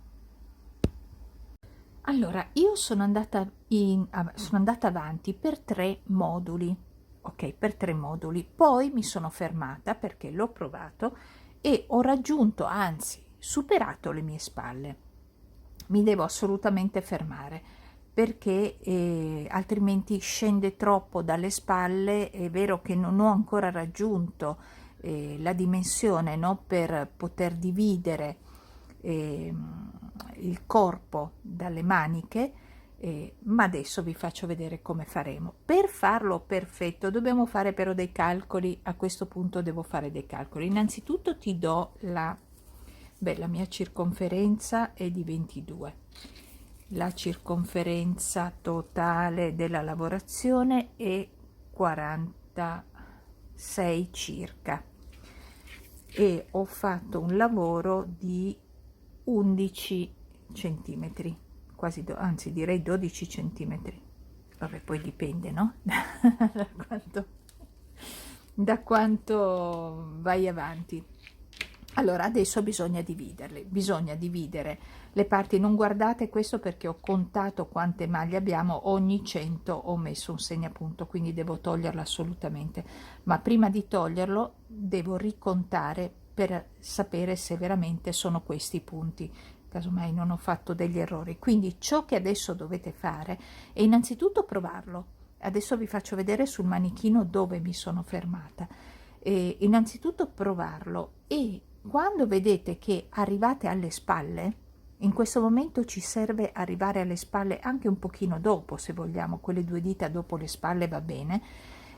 Speaker 1: Allora, io sono andata avanti per 3 moduli, ok, per 3 moduli, poi mi sono fermata perché l'ho provato e ho raggiunto, anzi, superato le mie spalle. Mi devo assolutamente fermare perché altrimenti scende troppo dalle spalle. È vero che non ho ancora raggiunto la dimensione, no, per poter dividere il corpo dalle maniche, ma adesso vi faccio vedere come faremo. Per farlo perfetto dobbiamo fare però dei calcoli. A questo punto devo fare dei calcoli. Innanzitutto ti do la mia circonferenza è di 22, la circonferenza totale della lavorazione è 46 circa e ho fatto un lavoro di 11 centimetri, quasi anzi direi 12 centimetri. Vabbè, poi dipende, no? da quanto vai avanti. Allora adesso bisogna dividerle, bisogna dividere le parti. Non guardate questo perché ho contato quante maglie abbiamo, ogni 100 ho messo un segnapunto, quindi devo toglierlo assolutamente, ma prima di toglierlo devo ricontare per sapere se veramente sono questi i punti, casomai non ho fatto degli errori. Quindi ciò che adesso dovete fare è innanzitutto provarlo. Adesso vi faccio vedere sul manichino dove mi sono fermata. Innanzitutto provarlo, e quando vedete che arrivate alle spalle, in questo momento ci serve arrivare alle spalle anche un pochino dopo, se vogliamo, quelle 2 dita dopo le spalle va bene,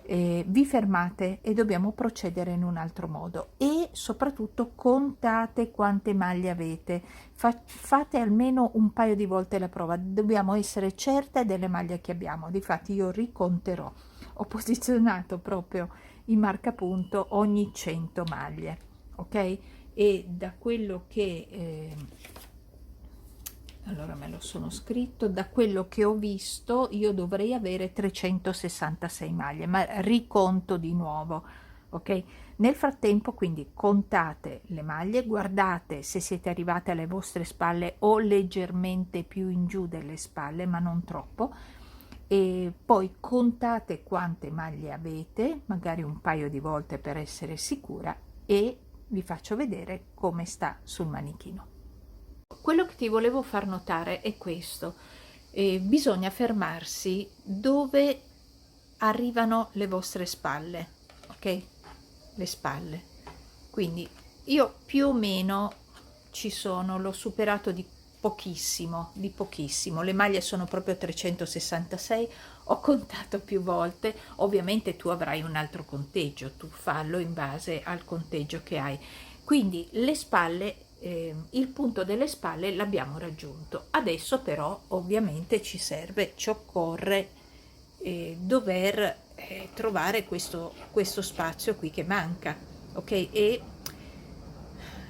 Speaker 1: vi fermate e dobbiamo procedere in un altro modo. E soprattutto contate quante maglie avete, fate almeno un paio di volte la prova, dobbiamo essere certe delle maglie che abbiamo. Difatti io riconterò, ho posizionato proprio in marcapunto ogni 100 maglie, ok? E da quello che allora me lo sono scritto, da quello che ho visto io dovrei avere 366 maglie, ma riconto di nuovo, ok? Nel frattempo quindi contate le maglie, guardate se siete arrivate alle vostre spalle o leggermente più in giù delle spalle, ma non troppo, e poi contate quante maglie avete, magari un paio di volte per essere sicura, e vi faccio vedere come sta sul manichino. Quello che ti volevo far notare è questo: bisogna fermarsi dove arrivano le vostre spalle, ok? Le spalle. Quindi io più o meno ci sono, l'ho superato di pochissimo, le maglie sono proprio 366, ho contato più volte. Ovviamente tu avrai un altro conteggio, tu fallo in base al conteggio che hai. Quindi le spalle, il punto delle spalle l'abbiamo raggiunto. Adesso però ovviamente ci occorre dover trovare questo spazio qui che manca, ok? E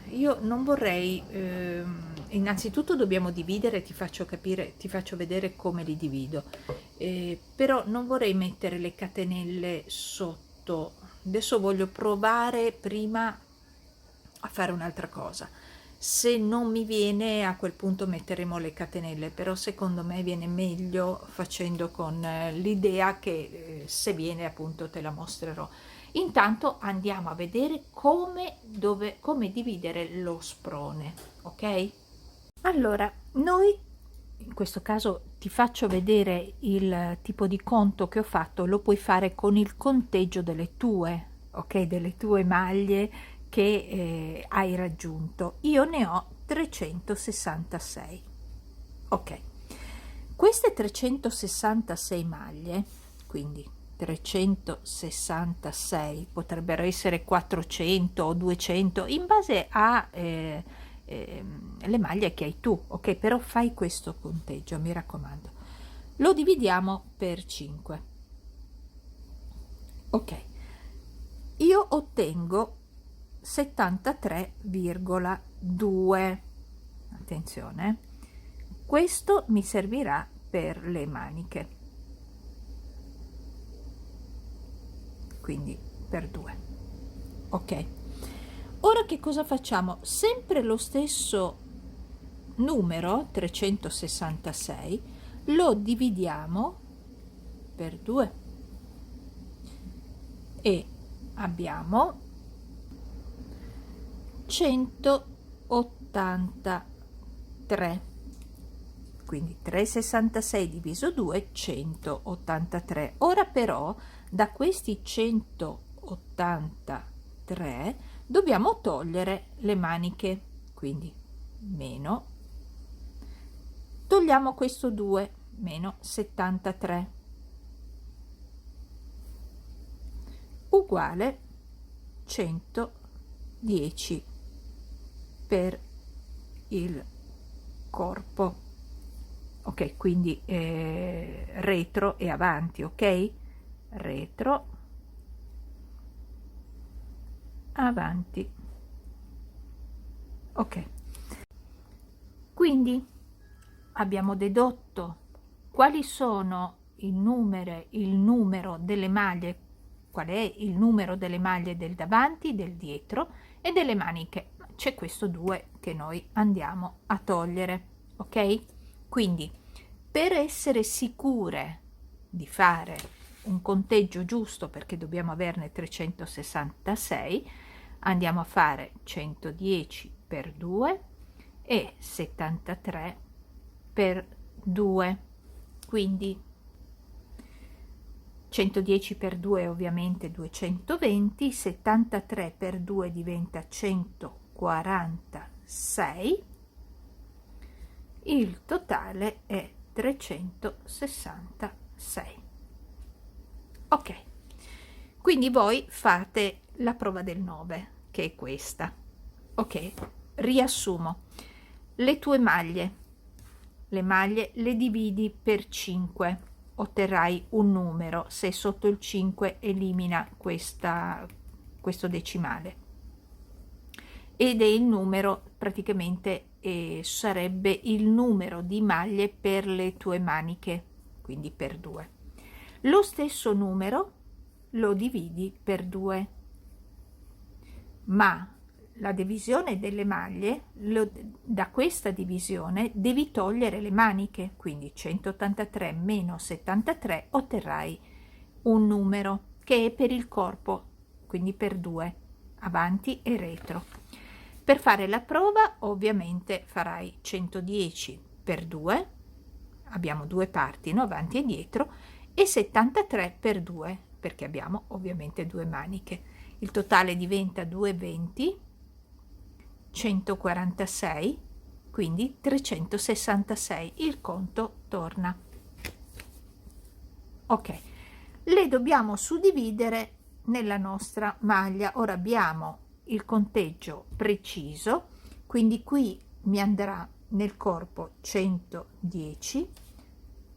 Speaker 1: io non vorrei, innanzitutto dobbiamo dividere, ti faccio vedere come li divido, però non vorrei mettere le catenelle sotto. Adesso voglio provare prima a fare un'altra cosa. Se non mi viene, a quel punto metteremo le catenelle, però secondo me viene meglio facendo con l'idea che se viene appunto te la mostrerò. Intanto andiamo a vedere come dividere lo sprone, ok? Allora, noi in questo caso ti faccio vedere il tipo di conto che ho fatto, lo puoi fare con il conteggio delle tue, ok? Delle tue maglie che hai raggiunto. Io ne ho 366, ok? Queste 366 maglie, quindi 366, potrebbero essere 400 o 200 in base a le maglie che hai tu, ok? Però fai questo conteggio, mi raccomando. Lo dividiamo per 5. Ok, io ottengo 73,2. Attenzione, questo mi servirà per le maniche, quindi per 2. Ok, ora che cosa facciamo? Sempre lo stesso numero 366 lo dividiamo per 2 e abbiamo 183, quindi 366 diviso 2, 183. Ora però da questi 183 dobbiamo togliere le maniche, quindi meno, togliamo questo 2, meno 73, uguale 110 per il corpo. Ok, quindi retro e avanti, ok? Retro, avanti. Ok, quindi abbiamo dedotto quali sono il numero delle maglie, qual è il numero delle maglie del davanti, del dietro e delle maniche. C'è questo 2 che noi andiamo a togliere, ok? Quindi per essere sicure di fare un conteggio giusto, perché dobbiamo averne 366, andiamo a fare 110 per 2 e 73 per 2, quindi 110 per 2 è ovviamente 220, 73 per 2 diventa 146, il totale è 366. Ok, quindi voi fate la prova del 9, che è questa. Ok, riassumo. Le tue maglie, le dividi per 5, otterrai un numero. Se sotto il 5 elimina questo decimale ed è il numero, praticamente sarebbe il numero di maglie per le tue maniche, quindi per 2. Lo stesso numero lo dividi per 2, ma la divisione delle maglie, da questa divisione devi togliere le maniche, quindi 183 meno 73 otterrai un numero che è per il corpo, quindi per 2, avanti e retro. Per fare la prova ovviamente farai 110 per 2, abbiamo due parti, no? Avanti e dietro, e 73 per 2, perché abbiamo ovviamente due maniche. Il totale diventa 220, 146, quindi 366. Il conto torna. Ok, le dobbiamo suddividere nella nostra maglia. Ora abbiamo il conteggio preciso, quindi qui mi andrà nel corpo 110,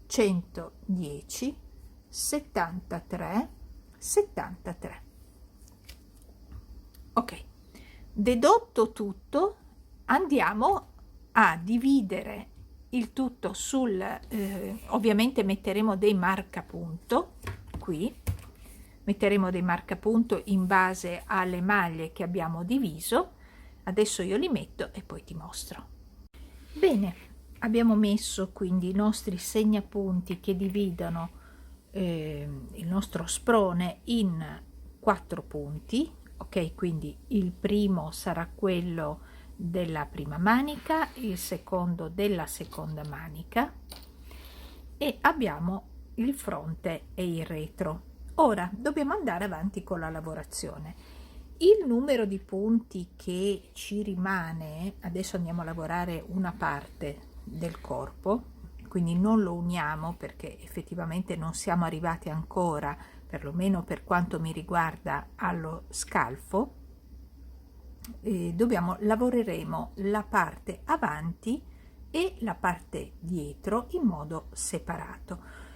Speaker 1: 110, 73, 73. Ok, dedotto tutto, andiamo a dividere il tutto ovviamente metteremo dei marcapunto qui, metteremo dei marcapunto in base alle maglie che abbiamo diviso. Adesso io li metto e poi ti mostro. Bene, abbiamo messo quindi i nostri segnapunti che dividono il nostro sprone in 4 punti, ok? Quindi il primo sarà quello della prima manica, il secondo della seconda manica, e abbiamo il fronte e il retro. Ora dobbiamo andare avanti con la lavorazione. Il numero di punti che ci rimane, adesso andiamo a lavorare una parte del corpo, quindi non lo uniamo perché effettivamente non siamo arrivati ancora, perlomeno per quanto mi riguarda, allo scalfo. Lavoreremo la parte avanti e la parte dietro in modo separato.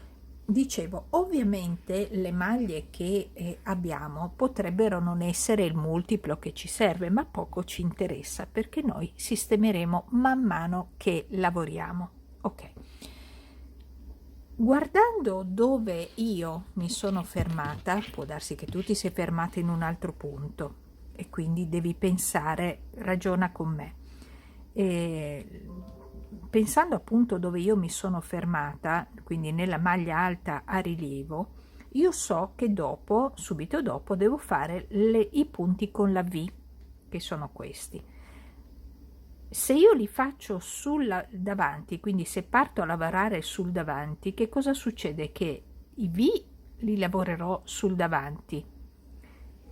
Speaker 1: Dicevo, ovviamente le maglie che abbiamo potrebbero non essere il multiplo che ci serve, ma poco ci interessa perché noi sistemeremo man mano che lavoriamo. Ok, guardando dove io mi sono fermata, può darsi che tu ti sei fermata in un altro punto e quindi devi pensare, ragiona con me. Pensando appunto dove io mi sono fermata, quindi nella maglia alta a rilievo, io so che dopo, subito dopo, devo fare i punti con la V, che sono questi. Se io li faccio sul davanti, quindi se parto a lavorare sul davanti, che cosa succede? Che i V li lavorerò sul davanti,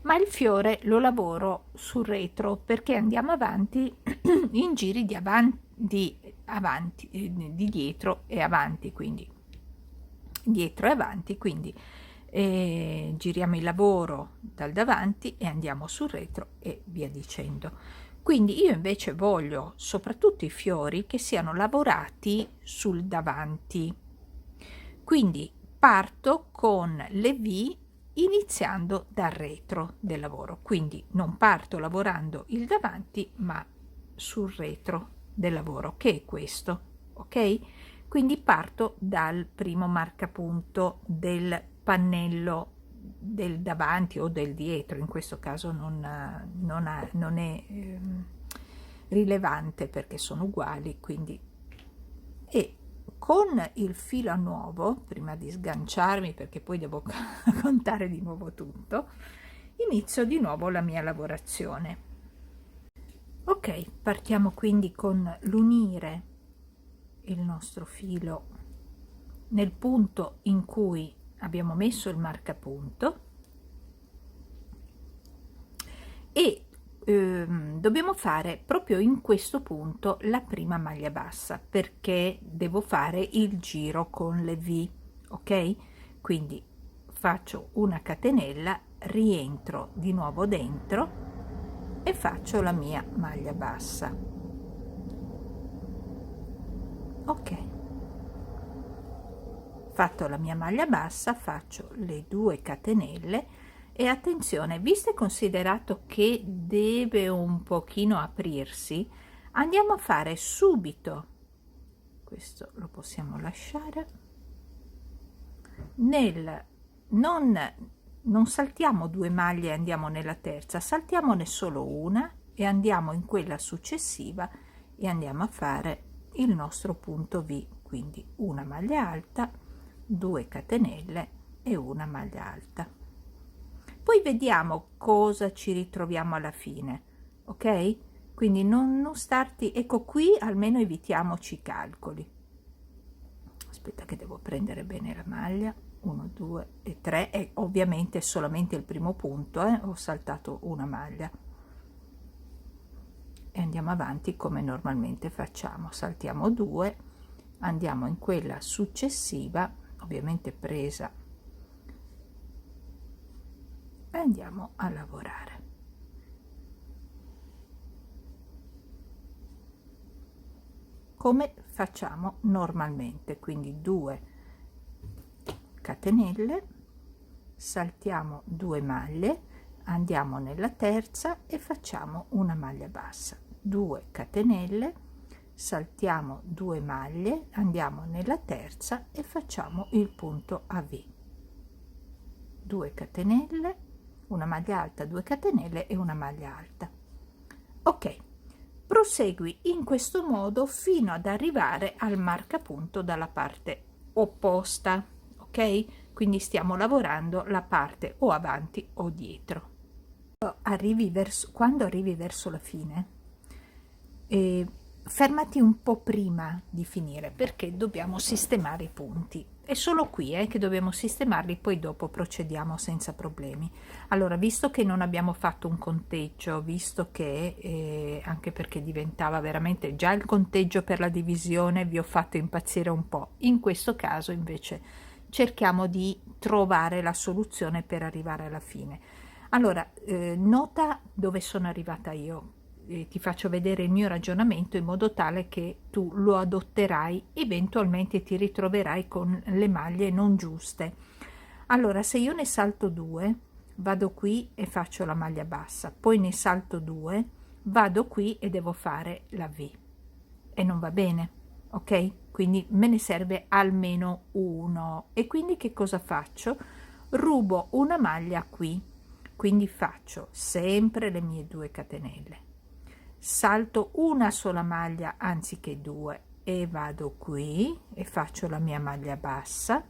Speaker 1: ma il fiore lo lavoro sul retro perché andiamo avanti in giri di dietro e avanti, quindi dietro e avanti, quindi giriamo il lavoro dal davanti e andiamo sul retro e via dicendo. Quindi io invece voglio soprattutto i fiori che siano lavorati sul davanti, quindi parto con le V iniziando dal retro del lavoro, quindi non parto lavorando il davanti ma sul retro del lavoro, che è questo, ok? Quindi parto dal primo marcapunto del pannello del davanti o del dietro, in questo caso non è rilevante perché sono uguali, quindi e con il filo a nuovo, prima di sganciarmi perché poi devo contare di nuovo tutto, inizio di nuovo la mia lavorazione. Ok, partiamo quindi con l'unire il nostro filo nel punto in cui abbiamo messo il marcapunto e dobbiamo fare proprio in questo punto la prima maglia bassa perché devo fare il giro con le V, ok? Quindi faccio una catenella, rientro di nuovo dentro e faccio la mia maglia bassa. Ok, fatto la mia maglia bassa, faccio le 2 catenelle e attenzione, visto e considerato che deve un pochino aprirsi, andiamo a fare subito, questo lo possiamo lasciare, non saltiamo 2 maglie e andiamo nella terza, saltiamone solo una e andiamo in quella successiva e andiamo a fare il nostro punto V, quindi una maglia alta, 2 catenelle e una maglia alta. Poi vediamo cosa ci ritroviamo alla fine, ok? Quindi non starti, ecco qui almeno evitiamoci i calcoli. Aspetta che devo prendere bene la maglia, 1, 2 e 3 e ovviamente solamente il primo punto, ho saltato una maglia. E andiamo avanti come normalmente facciamo, saltiamo 2, andiamo in quella successiva, ovviamente presa, e andiamo a lavorare. Come facciamo normalmente, quindi 2 catenelle, saltiamo 2 maglie, andiamo nella terza e facciamo una maglia bassa, 2 catenelle, saltiamo 2 maglie, andiamo nella terza e facciamo il punto a V, 2 catenelle, una maglia alta, 2 catenelle e una maglia alta. Ok, prosegui in questo modo fino ad arrivare al marcapunto dalla parte opposta, ok? Quindi stiamo lavorando la parte o avanti o dietro. Quando arrivi verso la fine, fermati un po' prima di finire perché dobbiamo sistemare i punti È solo qui che dobbiamo sistemarli, poi dopo procediamo senza problemi. Allora, visto che non abbiamo fatto un conteggio, visto che anche perché diventava veramente già il conteggio per la divisione, vi ho fatto impazzire un po'. In questo caso invece cerchiamo di trovare la soluzione per arrivare alla fine. Allora, nota dove sono arrivata io. Ti faccio vedere il mio ragionamento in modo tale che tu lo adotterai, eventualmente ti ritroverai con le maglie non giuste. Allora, se io ne salto 2, vado qui e faccio la maglia bassa, poi ne salto 2, vado qui e devo fare la V e non va bene, ok? Quindi me ne serve almeno uno. E quindi che cosa faccio? Rubo una maglia qui, quindi faccio sempre le mie 2 catenelle, salto una sola maglia anziché 2 e vado qui e faccio la mia maglia bassa,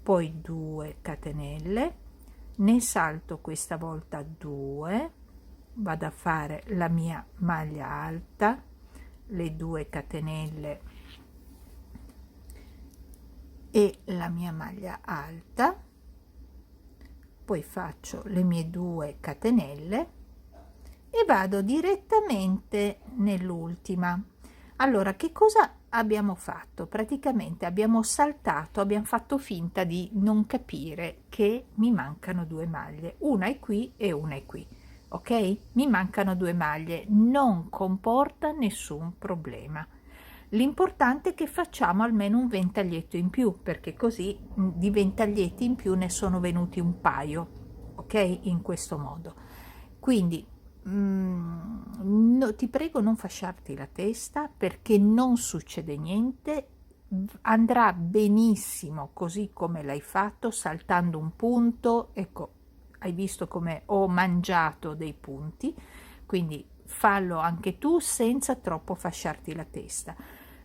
Speaker 1: poi 2 catenelle, ne salto questa volta 2, vado a fare la mia maglia alta, le 2 catenelle e la mia maglia alta, poi faccio le mie 2 catenelle e vado direttamente nell'ultima. Allora, che cosa abbiamo fatto? Praticamente abbiamo saltato, abbiamo fatto finta di non capire che mi mancano 2 maglie, una è qui e una è qui, ok? Mi mancano 2 maglie, non comporta nessun problema. L'importante è che facciamo almeno un ventaglietto in più, perché così di ventaglietti in più ne sono venuti un paio, ok? In questo modo. Quindi no, ti prego non fasciarti la testa, perché non succede niente, andrà benissimo così come l'hai fatto, saltando un punto. Ecco, hai visto come ho mangiato dei punti, quindi fallo anche tu senza troppo fasciarti la testa.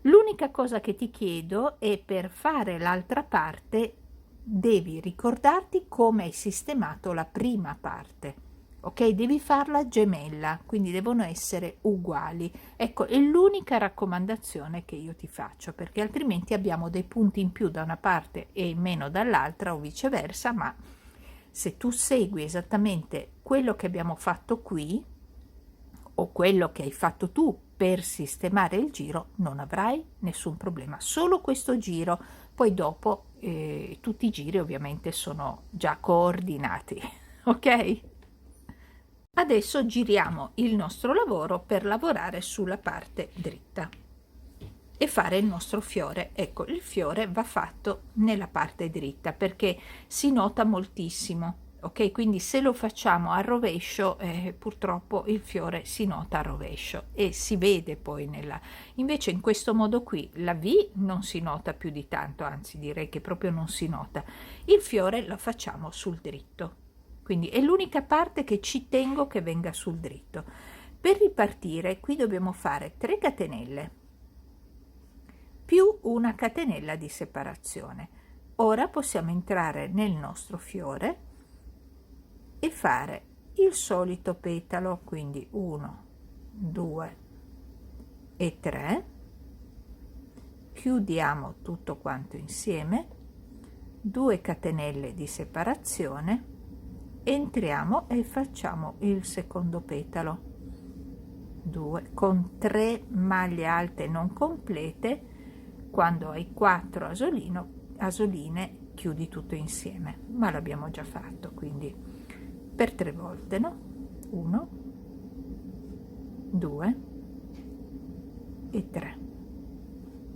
Speaker 1: L'unica cosa che ti chiedo è, per fare l'altra parte devi ricordarti come hai sistemato la prima parte, ok? Devi farla gemella, quindi devono essere uguali. Ecco, è l'unica raccomandazione che io ti faccio, perché altrimenti abbiamo dei punti in più da una parte e in meno dall'altra, o viceversa. Ma se tu segui esattamente quello che abbiamo fatto qui o quello che hai fatto tu per sistemare il giro, non avrai nessun problema. Solo questo giro, poi dopo tutti i giri ovviamente sono già coordinati, ok? Adesso giriamo il nostro lavoro per lavorare sulla parte dritta e fare il nostro fiore. Ecco, il fiore va fatto nella parte dritta perché si nota moltissimo, ok? Quindi se lo facciamo a rovescio, purtroppo il fiore si nota a rovescio e si vede poi invece in questo modo qui la V non si nota più di tanto, anzi direi che proprio non si nota. Il fiore lo facciamo sul dritto, quindi è l'unica parte che ci tengo che venga sul dritto. Per ripartire qui dobbiamo fare 3 catenelle più una catenella di separazione. Ora possiamo entrare nel nostro fiore e fare il solito petalo, quindi 1, 2 e 3, chiudiamo tutto quanto insieme, 2 catenelle di separazione, entriamo e facciamo il secondo petalo, 2 con 3 maglie alte non complete. Quando hai 4 asoline chiudi tutto insieme, ma l'abbiamo già fatto, quindi per 3 volte, no? 1, 2 e 3,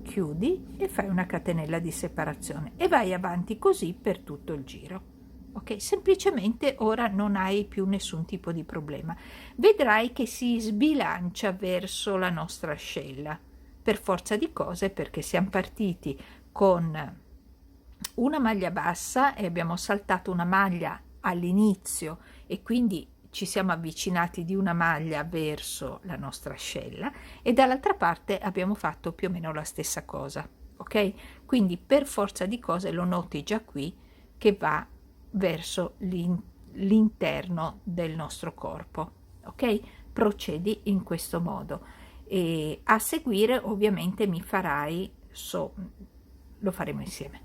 Speaker 1: chiudi e fai una catenella di separazione e vai avanti così per tutto il giro. Ok, semplicemente ora non hai più nessun tipo di problema. Vedrai che si sbilancia verso la nostra ascella per forza di cose, perché siamo partiti con una maglia bassa e abbiamo saltato una maglia all'inizio e quindi ci siamo avvicinati di una maglia verso la nostra ascella, e dall'altra parte abbiamo fatto più o meno la stessa cosa, ok? Quindi per forza di cose lo noti già qui che va verso l'interno del nostro corpo, ok? Procedi in questo modo e a seguire ovviamente mi farai lo faremo insieme.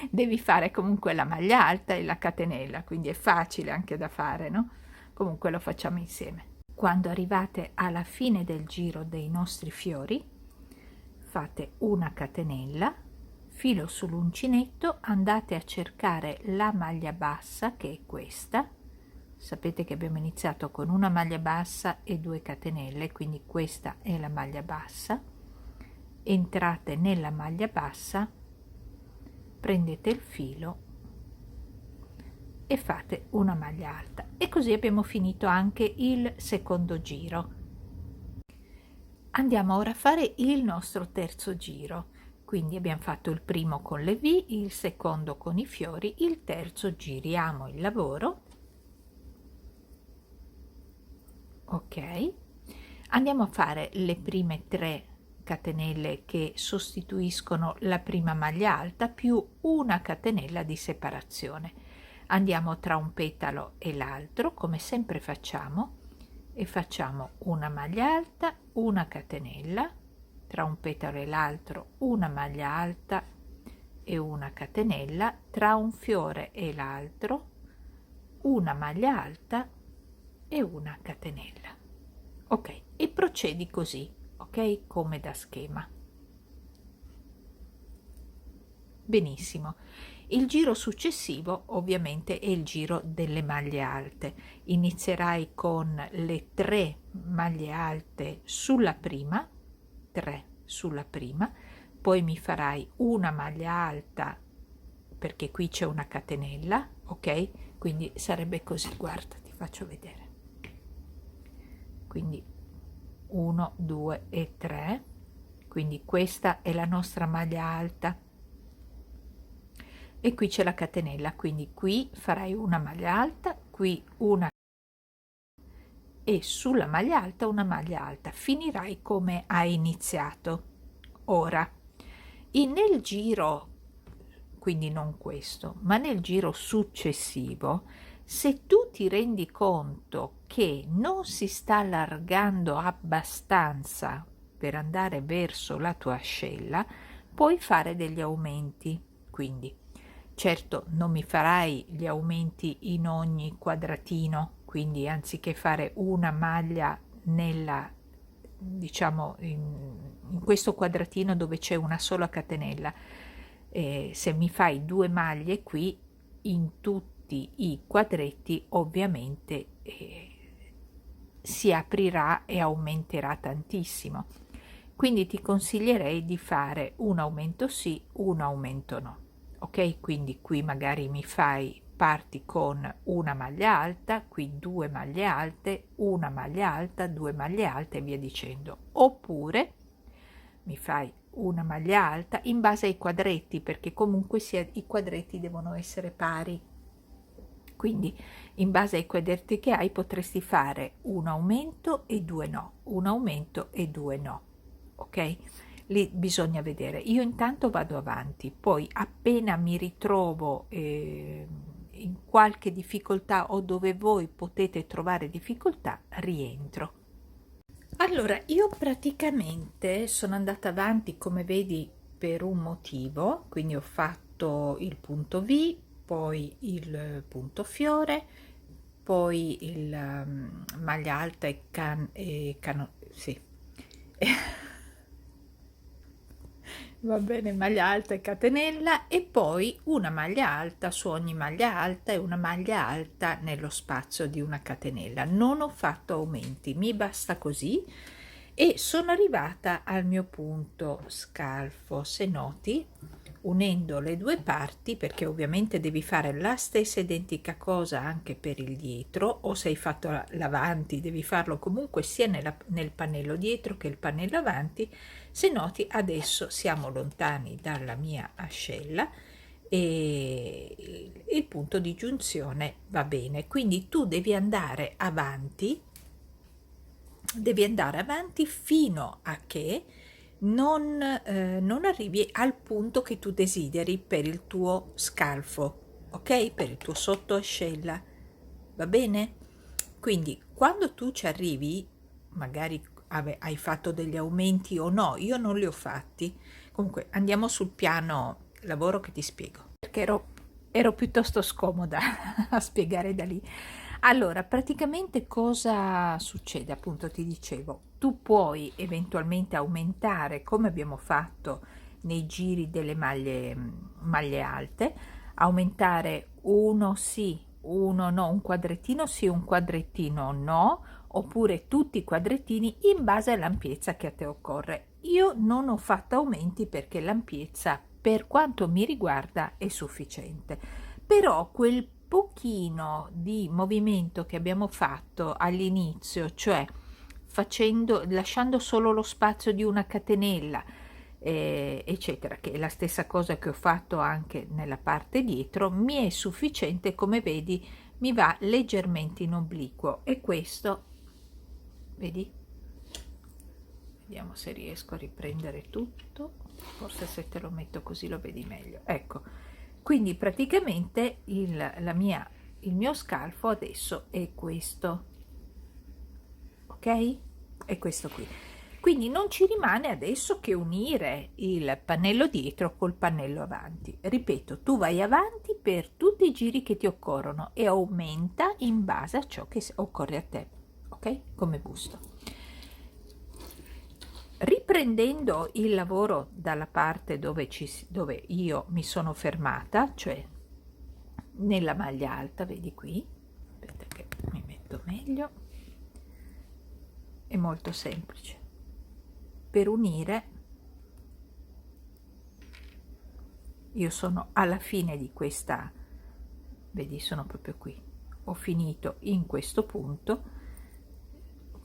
Speaker 1: Devi fare comunque la maglia alta e la catenella, quindi è facile anche da fare, no? Comunque lo facciamo insieme. Quando arrivate alla fine del giro dei nostri fiori, fate una catenella, filo sull'uncinetto, andate a cercare la maglia bassa, che è questa. Sapete che abbiamo iniziato con una maglia bassa e 2 catenelle, quindi questa è la maglia bassa. Entrate nella maglia bassa, prendete il filo e fate una maglia alta, e così abbiamo finito anche il secondo giro. Andiamo ora a fare il nostro terzo giro, quindi abbiamo fatto il primo con le V, il secondo con i fiori, il terzo giriamo il lavoro. Ok, andiamo a fare le prime 3 catenelle che sostituiscono la prima maglia alta più una catenella di separazione. Andiamo tra un petalo e l'altro, come sempre facciamo, e facciamo una maglia alta, una catenella, tra un petalo e l'altro una maglia alta e una catenella, tra un fiore e l'altro una maglia alta e una catenella. Ok, e procedi così, ok, come da schema. Benissimo. Il giro successivo ovviamente è il giro delle maglie alte. Inizierai con le 3 maglie alte sulla prima, 3 sulla prima, poi mi farai una maglia alta perché qui c'è una catenella, ok? Quindi sarebbe così, guarda, ti faccio vedere. Quindi 1, 2 e 3, quindi questa è la nostra maglia alta e qui c'è la catenella, quindi qui farai una maglia alta, qui una e sulla maglia alta una maglia alta, finirai come hai iniziato. Ora nel giro, quindi non questo, ma nel giro successivo, se tu ti rendi conto che non si sta allargando abbastanza per andare verso la tua ascella, puoi fare degli aumenti. Quindi certo non mi farai gli aumenti in ogni quadratino, quindi anziché fare una maglia nella, diciamo, in questo quadratino dove c'è una sola catenella, se mi fai 2 maglie qui, in tutti i quadretti ovviamente si aprirà e aumenterà tantissimo. Quindi ti consiglierei di fare un aumento sì, un aumento no. Ok, quindi qui magari mi fai, parti con una maglia alta, qui 2 maglie alte, una maglia alta, 2 maglie alte e via dicendo. Oppure mi fai una maglia alta in base ai quadretti, perché comunque i quadretti devono essere pari. Quindi in base ai quadretti che hai potresti fare un aumento e 2 no, un aumento e 2 no. Ok? Lì bisogna vedere. Io intanto vado avanti, poi appena mi ritrovo in qualche difficoltà o dove voi potete trovare difficoltà, rientro. Allora, io praticamente sono andata avanti, come vedi, per un motivo, quindi ho fatto il punto V, poi il punto fiore, poi il maglia alta e sì. Va bene, maglia alta e catenella, e poi una maglia alta su ogni maglia alta e una maglia alta nello spazio di una catenella. Non ho fatto aumenti, mi basta così, e sono arrivata al mio punto scalfo. Se noti, unendo le 2 parti, perché ovviamente devi fare la stessa identica cosa anche per il dietro, o se hai fatto l'avanti devi farlo comunque sia nel pannello dietro che il pannello avanti. Se noti, adesso siamo lontani dalla mia ascella e il punto di giunzione va bene, quindi tu devi andare avanti fino a che non arrivi al punto che tu desideri per il tuo scalfo, ok? Per il tuo sottoascella, va bene? Quindi quando tu ci arrivi, magari hai fatto degli aumenti o no. Io non li ho fatti. Comunque andiamo sul piano lavoro che ti spiego, perché ero piuttosto scomoda a spiegare da lì. Allora, praticamente cosa succede? Appunto, ti dicevo, tu puoi eventualmente aumentare, come abbiamo fatto nei giri delle maglie alte, aumentare uno sì, uno no, un quadrettino sì, un quadrettino no, oppure tutti i quadrettini in base all'ampiezza che a te occorre. Io non ho fatto aumenti perché l'ampiezza, per quanto mi riguarda, è sufficiente. Però quel pochino di movimento che abbiamo fatto all'inizio, cioè lasciando solo lo spazio di una catenella, eccetera, che è la stessa cosa che ho fatto anche nella parte dietro, mi è sufficiente. Come vedi, mi va leggermente in obliquo, e questo, vedi, vediamo se riesco a riprendere tutto, forse se te lo metto così lo vedi meglio, ecco. Quindi praticamente il mio scalfo adesso è questo, ok? È questo qui. Quindi non ci rimane adesso che unire il pannello dietro col pannello avanti. Ripeto, tu vai avanti per tutti i giri che ti occorrono e aumenta in base a ciò che occorre a te, ok? Come busto. Riprendendo il lavoro dalla parte dove io mi sono fermata, cioè nella maglia alta, vedi qui, aspetta che mi metto meglio, è molto semplice. Per unire, io sono alla fine di questa, vedi, sono proprio qui, ho finito in questo punto,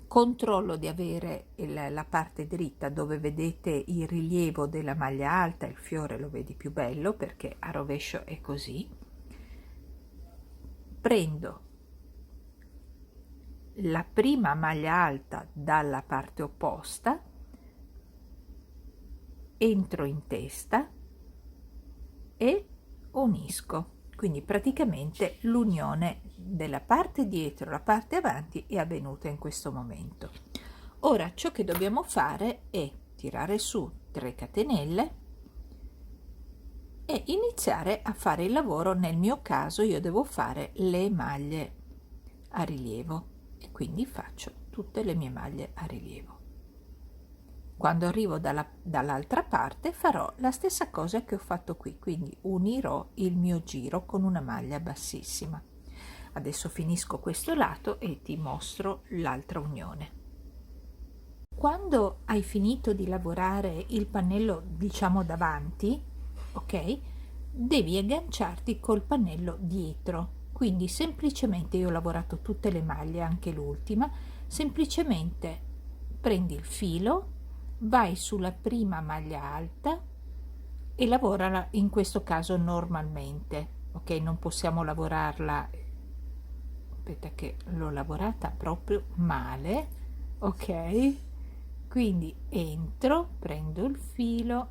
Speaker 1: controllo di avere la parte dritta dove vedete il rilievo della maglia alta, il fiore lo vedi più bello perché a rovescio è così. Prendo la prima maglia alta dalla parte opposta, entro in testa e unisco, quindi praticamente l'unione della parte dietro e la parte avanti è avvenuta in questo momento. Ora ciò che dobbiamo fare è tirare su 3 catenelle e iniziare a fare il lavoro. Nel mio caso io devo fare le maglie a rilievo e quindi faccio tutte le mie maglie a rilievo. Quando arrivo dall'altra parte farò la stessa cosa che ho fatto qui, quindi unirò il mio giro con una maglia bassissima. Adesso finisco questo lato e ti mostro l'altra unione. Quando hai finito di lavorare il pannello, diciamo davanti, ok, devi agganciarti col pannello dietro. Quindi semplicemente, io ho lavorato tutte le maglie, anche l'ultima, semplicemente prendi il filo, vai sulla prima maglia alta e lavorala in questo caso normalmente, ok? Non possiamo lavorarla, aspetta che l'ho lavorata proprio male, ok? Quindi entro, prendo il filo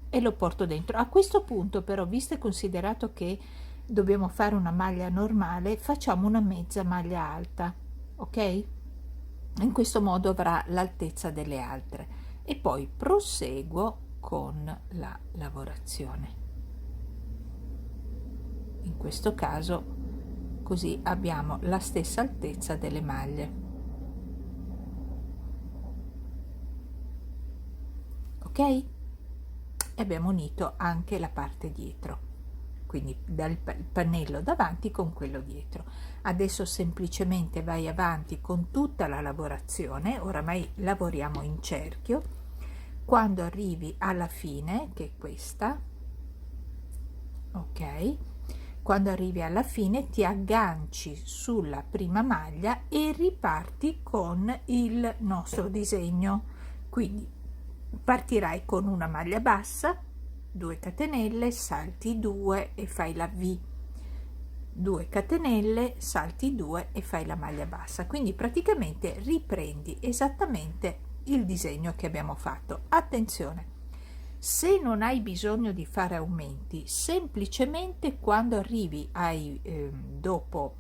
Speaker 1: e lo porto dentro. A questo punto però, visto e considerato che dobbiamo fare una maglia normale, facciamo una mezza maglia alta, ok? In questo modo avrà l'altezza delle altre e poi proseguo con la lavorazione. In questo caso così abbiamo la stessa altezza delle maglie, ok? E abbiamo unito anche la parte dietro, quindi dal pannello davanti con quello dietro. Adesso semplicemente vai avanti con tutta la lavorazione, oramai lavoriamo in cerchio. Quando arrivi alla fine, che è questa, ok, quando arrivi alla fine ti agganci sulla prima maglia e riparti con il nostro disegno. Quindi partirai con una maglia bassa, 2 catenelle, salti 2 e fai la V, 2 catenelle, salti 2 e fai la maglia bassa. Quindi praticamente riprendi esattamente il disegno che abbiamo fatto. Attenzione, se non hai bisogno di fare aumenti, semplicemente quando arrivi dopo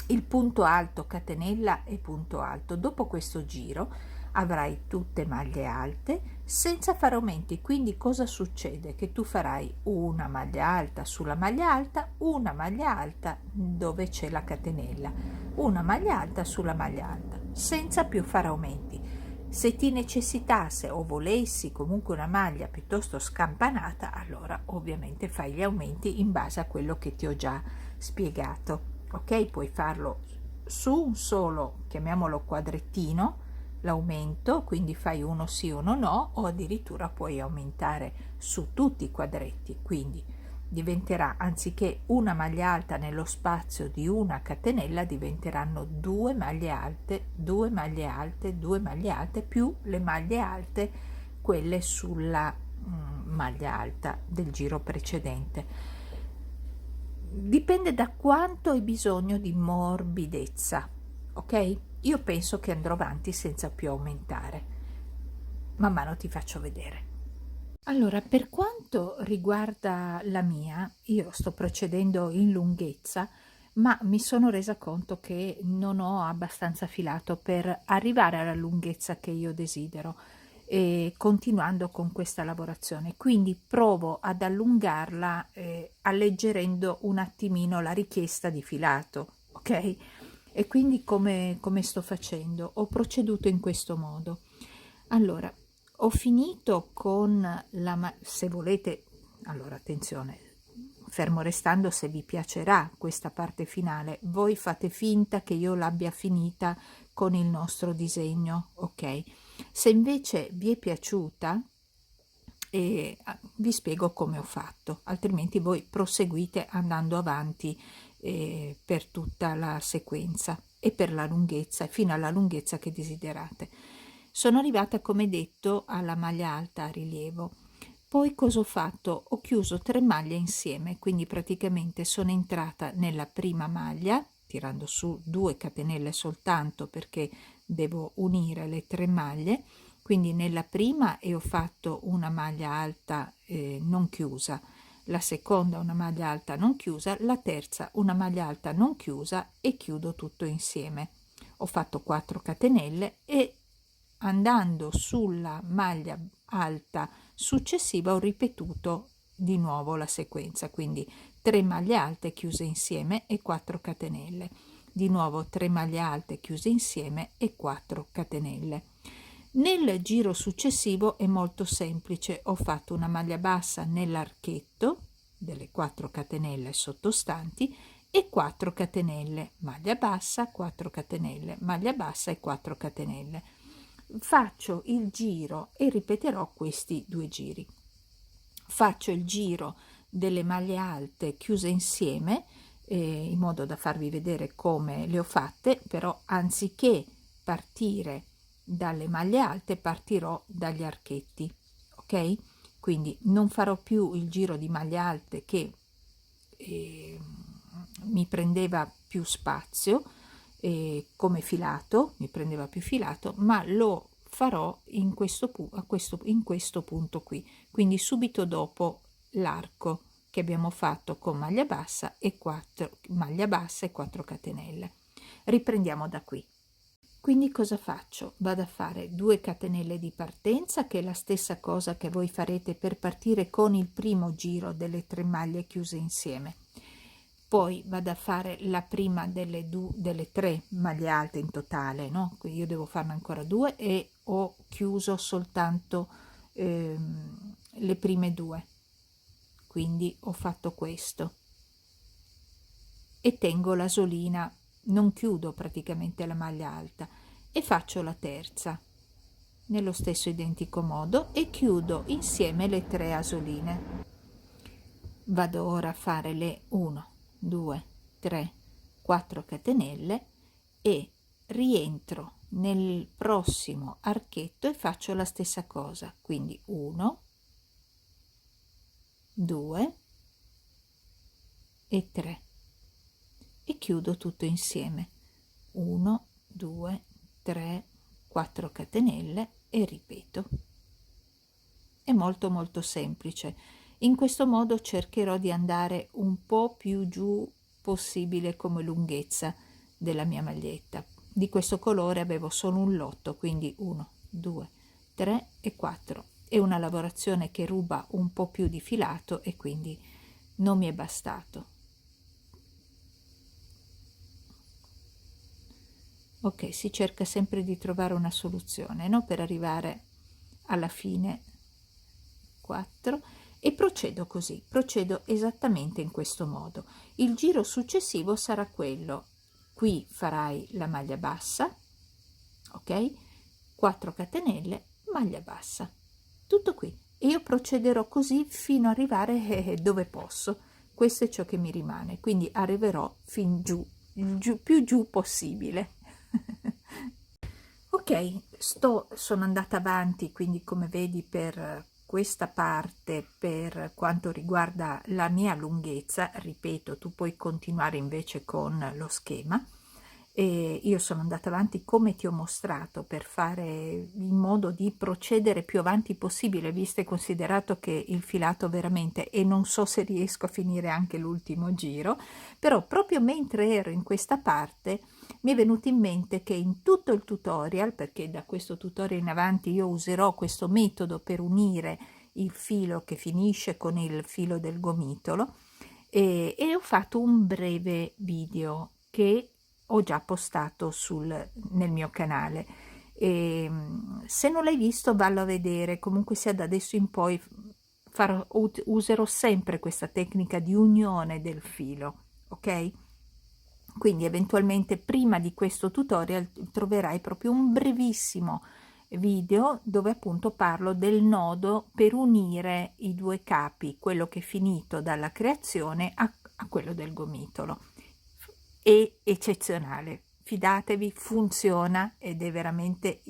Speaker 1: il punto alto, catenella e punto alto, dopo questo giro avrai tutte maglie alte senza fare aumenti. Quindi cosa succede? Che tu farai una maglia alta sulla maglia alta, una maglia alta dove c'è la catenella, una maglia alta sulla maglia alta, senza più fare aumenti. Se ti necessitasse o volessi comunque una maglia piuttosto scampanata, allora ovviamente fai gli aumenti in base a quello che ti ho già spiegato. Ok, puoi farlo su un solo, chiamiamolo quadrettino, l'aumento, quindi fai uno sì uno no, o addirittura puoi aumentare su tutti i quadretti, quindi diventerà, anziché una maglia alta nello spazio di una catenella, diventeranno due maglie alte, due maglie alte, due maglie alte, più le maglie alte, quelle sulla maglia alta del giro precedente. Dipende da quanto hai bisogno di morbidezza, ok? Io penso che andrò avanti senza più aumentare. Man mano ti faccio vedere. Allora, per quanto riguarda la mia, io sto procedendo in lunghezza, ma mi sono resa conto che non ho abbastanza filato per arrivare alla lunghezza che io desidero, e continuando con questa lavorazione. Quindi provo ad allungarla, alleggerendo un attimino la richiesta di filato, ok? E quindi come sto facendo? Ho proceduto in questo modo. Allora, ho finito con se volete, allora attenzione, fermo restando se vi piacerà questa parte finale, voi fate finta che io l'abbia finita con il nostro disegno, ok? Se invece vi è piaciuta, vi spiego come ho fatto, altrimenti voi proseguite andando avanti per tutta la sequenza e per la lunghezza, fino alla lunghezza che desiderate. Sono arrivata, come detto, alla maglia alta a rilievo. Poi cosa ho fatto? Ho chiuso 3 maglie insieme, quindi praticamente sono entrata nella prima maglia, tirando su 2 catenelle soltanto perché devo unire le 3 maglie, quindi nella prima e ho fatto una maglia alta non chiusa, la seconda una maglia alta non chiusa, la terza una maglia alta non chiusa e chiudo tutto insieme. Ho fatto 4 catenelle e andando sulla maglia alta successiva ho ripetuto di nuovo la sequenza, quindi 3 maglie alte chiuse insieme e 4 catenelle, di nuovo 3 maglie alte chiuse insieme e 4 catenelle. Nel giro successivo è molto semplice, ho fatto una maglia bassa nell'archetto delle 4 catenelle sottostanti e 4 catenelle, maglia bassa, 4 catenelle, maglia bassa e 4 catenelle. Faccio il giro e ripeterò questi 2 giri. Faccio il giro delle maglie alte chiuse insieme, in modo da farvi vedere come le ho fatte, però anziché partire dalle maglie alte partirò dagli archetti, ok? Quindi non farò più il giro di maglie alte che mi prendeva più spazio, come filato, mi prendeva più filato, ma lo farò in questo punto qui, quindi subito dopo l'arco che abbiamo fatto con maglia bassa e 4 catenelle. Riprendiamo da qui. Quindi cosa faccio? Vado a fare 2 catenelle di partenza, che è la stessa cosa che voi farete per partire con il primo giro delle 3 maglie chiuse insieme. Poi vado a fare la prima delle 3 maglie alte in totale, no? Quindi io devo farne ancora 2 e ho chiuso soltanto le prime 2, quindi ho fatto questo e tengo la solina, non chiudo praticamente la maglia alta e faccio la terza nello stesso identico modo e chiudo insieme le 3 asoline. Vado ora a fare le 1 2 3 4 catenelle e rientro nel prossimo archetto e faccio la stessa cosa, quindi 1 2 e 3 e chiudo tutto insieme, 1 2 3 4 catenelle e ripeto. È molto semplice. In questo modo cercherò di andare un po' più giù possibile come lunghezza della mia maglietta. Di questo colore avevo solo un lotto, quindi 1 2, 3 e 4. È una lavorazione che ruba un po' più di filato e quindi non mi è bastato. Ok, si cerca sempre di trovare una soluzione, no? Per arrivare alla fine. 4, e procedo così, procedo esattamente in questo modo. Il giro successivo sarà quello: qui farai la maglia bassa, ok, 4 catenelle, maglia bassa, tutto qui, e io procederò così fino ad arrivare dove posso. Questo è ciò che mi rimane, quindi arriverò fin giù, più giù possibile. Ok, sono andata avanti, quindi come vedi per questa parte, per quanto riguarda la mia lunghezza, ripeto, tu puoi continuare invece con lo schema. E io sono andata avanti come ti ho mostrato per fare in modo di procedere più avanti possibile, visto e considerato che il filato veramente, e non so se riesco a finire anche l'ultimo giro, però proprio mentre ero in questa parte mi è venuto in mente che in tutto il tutorial, perché da questo tutorial in avanti io userò questo metodo per unire il filo che finisce con il filo del gomitolo, e ho fatto un breve video che ho già postato nel mio canale. E, se non l'hai visto, vallo a vedere. Comunque sia, da adesso in poi userò sempre questa tecnica di unione del filo, ok? Quindi eventualmente prima di questo tutorial troverai proprio un brevissimo video dove appunto parlo del nodo per unire i due capi, quello che è finito dalla creazione a quello del gomitolo. È eccezionale, fidatevi, funziona ed è veramente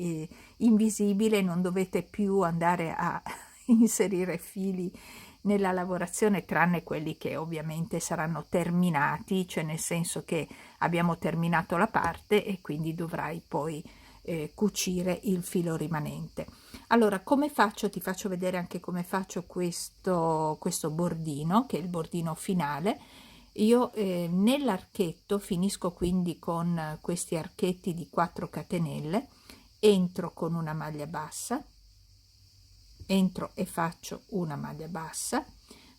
Speaker 1: invisibile, non dovete più andare a inserire fili nella lavorazione, tranne quelli che ovviamente saranno terminati, cioè nel senso che abbiamo terminato la parte e quindi dovrai poi cucire il filo rimanente. Allora, come faccio? Ti faccio vedere anche come faccio questo bordino, che è il bordino finale. Io nell'archetto finisco quindi con questi archetti di 4 catenelle, entro con una maglia bassa, entro e faccio una maglia bassa,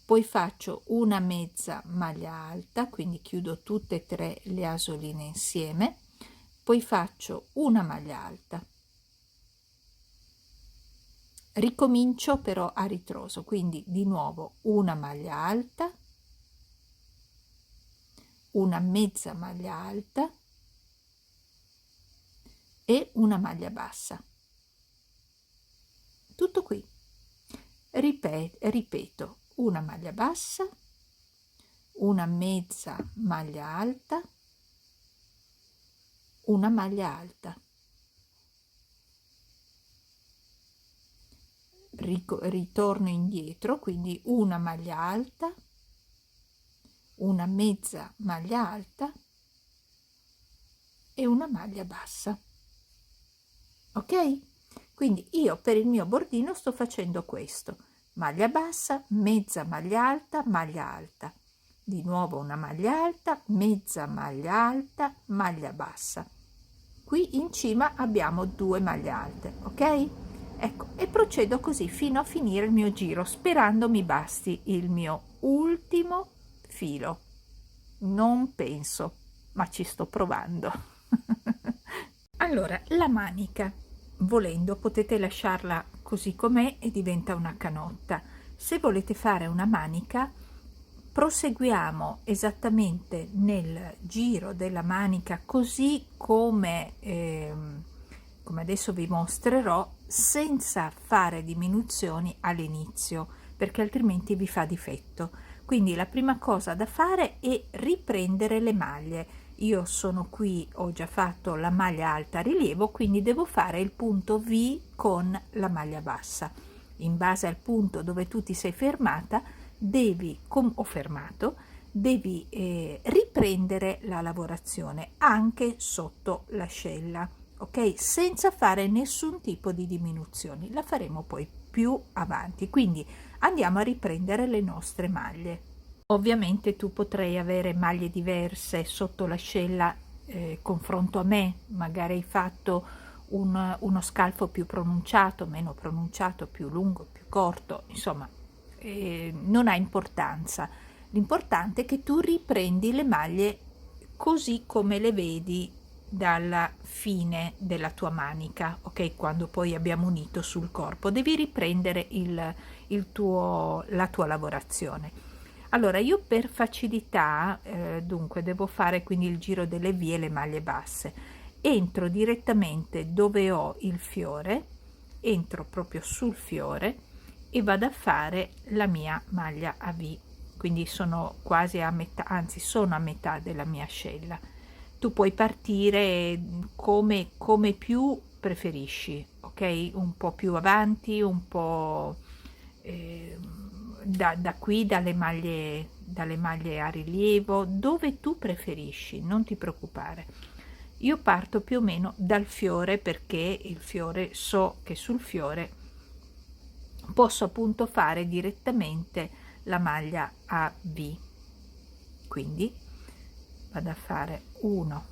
Speaker 1: poi faccio una mezza maglia alta, quindi chiudo tutte e tre le asoline insieme, poi faccio una maglia alta, ricomincio però a ritroso, quindi di nuovo una maglia alta, una mezza maglia alta e una maglia bassa. Tutto qui. Ripeto, una maglia bassa, una mezza maglia alta, una maglia alta. Ritorno indietro, quindi una maglia alta, una mezza maglia alta e una maglia bassa. Ok? Quindi io per il mio bordino sto facendo questo: maglia bassa, mezza maglia alta, di nuovo una maglia alta, mezza maglia alta, maglia bassa. Qui in cima abbiamo 2 maglie alte, ok? Ecco, e procedo così fino a finire il mio giro, sperando mi basti il mio ultimo filo. Non penso, ma ci sto provando. Allora, la manica, volendo potete lasciarla così com'è e diventa una canotta. Se volete fare una manica, proseguiamo esattamente nel giro della manica così come adesso vi mostrerò, senza fare diminuzioni all'inizio, perché altrimenti vi fa difetto. Quindi la prima cosa da fare è riprendere le maglie. Io sono qui, ho già fatto la maglia alta a rilievo, quindi devo fare il punto V con la maglia bassa. In base al punto dove tu ti sei fermata, devi riprendere la lavorazione anche sotto l'ascella, ok? Senza fare nessun tipo di diminuzioni. La faremo poi più avanti, quindi andiamo a riprendere le nostre maglie. Ovviamente tu potrai avere maglie diverse sotto l'ascella confronto a me, magari hai fatto uno scalfo più pronunciato, meno pronunciato, più lungo, più corto, insomma, non ha importanza. L'importante è che tu riprendi le maglie così come le vedi dalla fine della tua manica, ok? Quando poi abbiamo unito sul corpo, devi riprendere la tua lavorazione. Allora, io per facilità, dunque, devo fare quindi il giro delle vie, le maglie basse. Entro direttamente dove ho il fiore, entro proprio sul fiore e vado a fare la mia maglia a V. Quindi sono quasi a metà, anzi sono a metà della mia ascella. Tu puoi partire come più preferisci, ok? Un po' più avanti, un po' da qui dalle maglie a rilievo, dove tu preferisci, non ti preoccupare. Io parto più o meno dal fiore, perché il fiore, so che sul fiore posso appunto fare direttamente la maglia a V. Quindi vado a fare 1,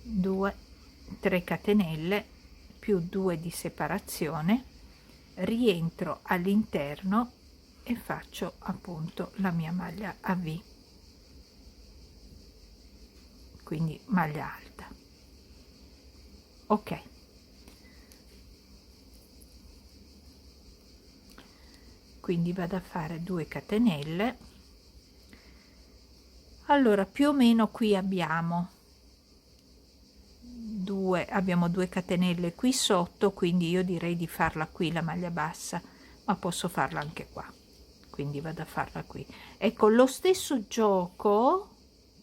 Speaker 1: 2, 3 catenelle più 2 di separazione, rientro all'interno e faccio appunto la mia maglia a V, quindi maglia alta. Ok, quindi vado a fare 2 catenelle. Allora, più o meno qui abbiamo 2 catenelle qui sotto, quindi io direi di farla qui la maglia bassa, ma posso farla anche qua, quindi vado a farla qui. Ecco, lo stesso gioco,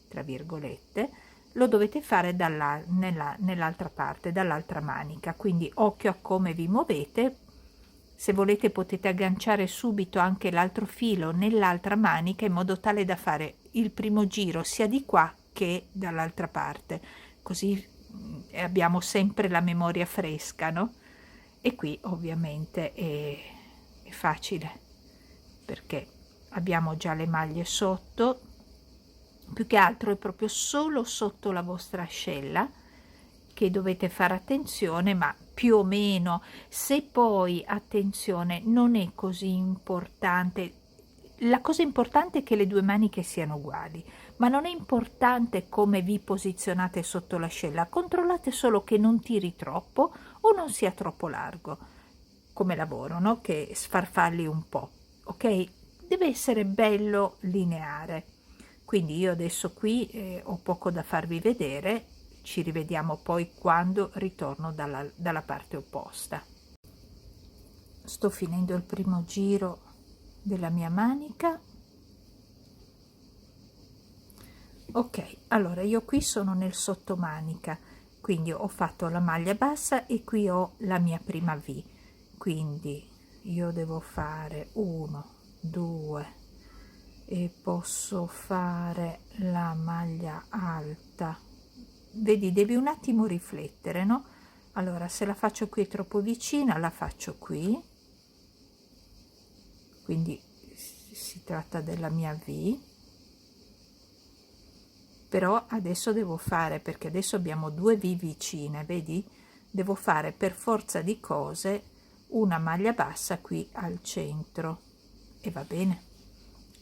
Speaker 1: tra virgolette, lo dovete fare nell'altra parte, dall'altra manica, quindi occhio a come vi muovete. Se volete potete agganciare subito anche l'altro filo nell'altra manica, in modo tale da fare il primo giro sia di qua che dall'altra parte, così abbiamo sempre la memoria fresca, no? E qui ovviamente è facile, perché abbiamo già le maglie sotto. Più che altro è proprio solo sotto la vostra ascella che dovete fare attenzione, ma più o meno. Se poi, attenzione, non è così importante, la cosa importante è che le 2 maniche siano uguali, ma non è importante come vi posizionate sotto l'ascella. Controllate solo che non tiri troppo o non sia troppo largo come lavoro, no? Che sfarfalli un po', ok? Deve essere bello lineare. Quindi io adesso qui ho poco da farvi vedere, ci rivediamo poi quando ritorno dalla parte opposta. Sto finendo il primo giro della mia manica. Ok, allora io qui sono nel sottomanica, quindi ho fatto la maglia bassa e qui ho la mia prima V, quindi io devo fare 1, 2 e posso fare la maglia alta. Vedi, devi un attimo riflettere, no? Allora, se la faccio qui troppo vicina, la faccio qui, quindi si tratta della mia V. Però adesso devo fare, perché adesso abbiamo 2 V vicine, vedi? Devo fare per forza di cose una maglia bassa qui al centro, e va bene,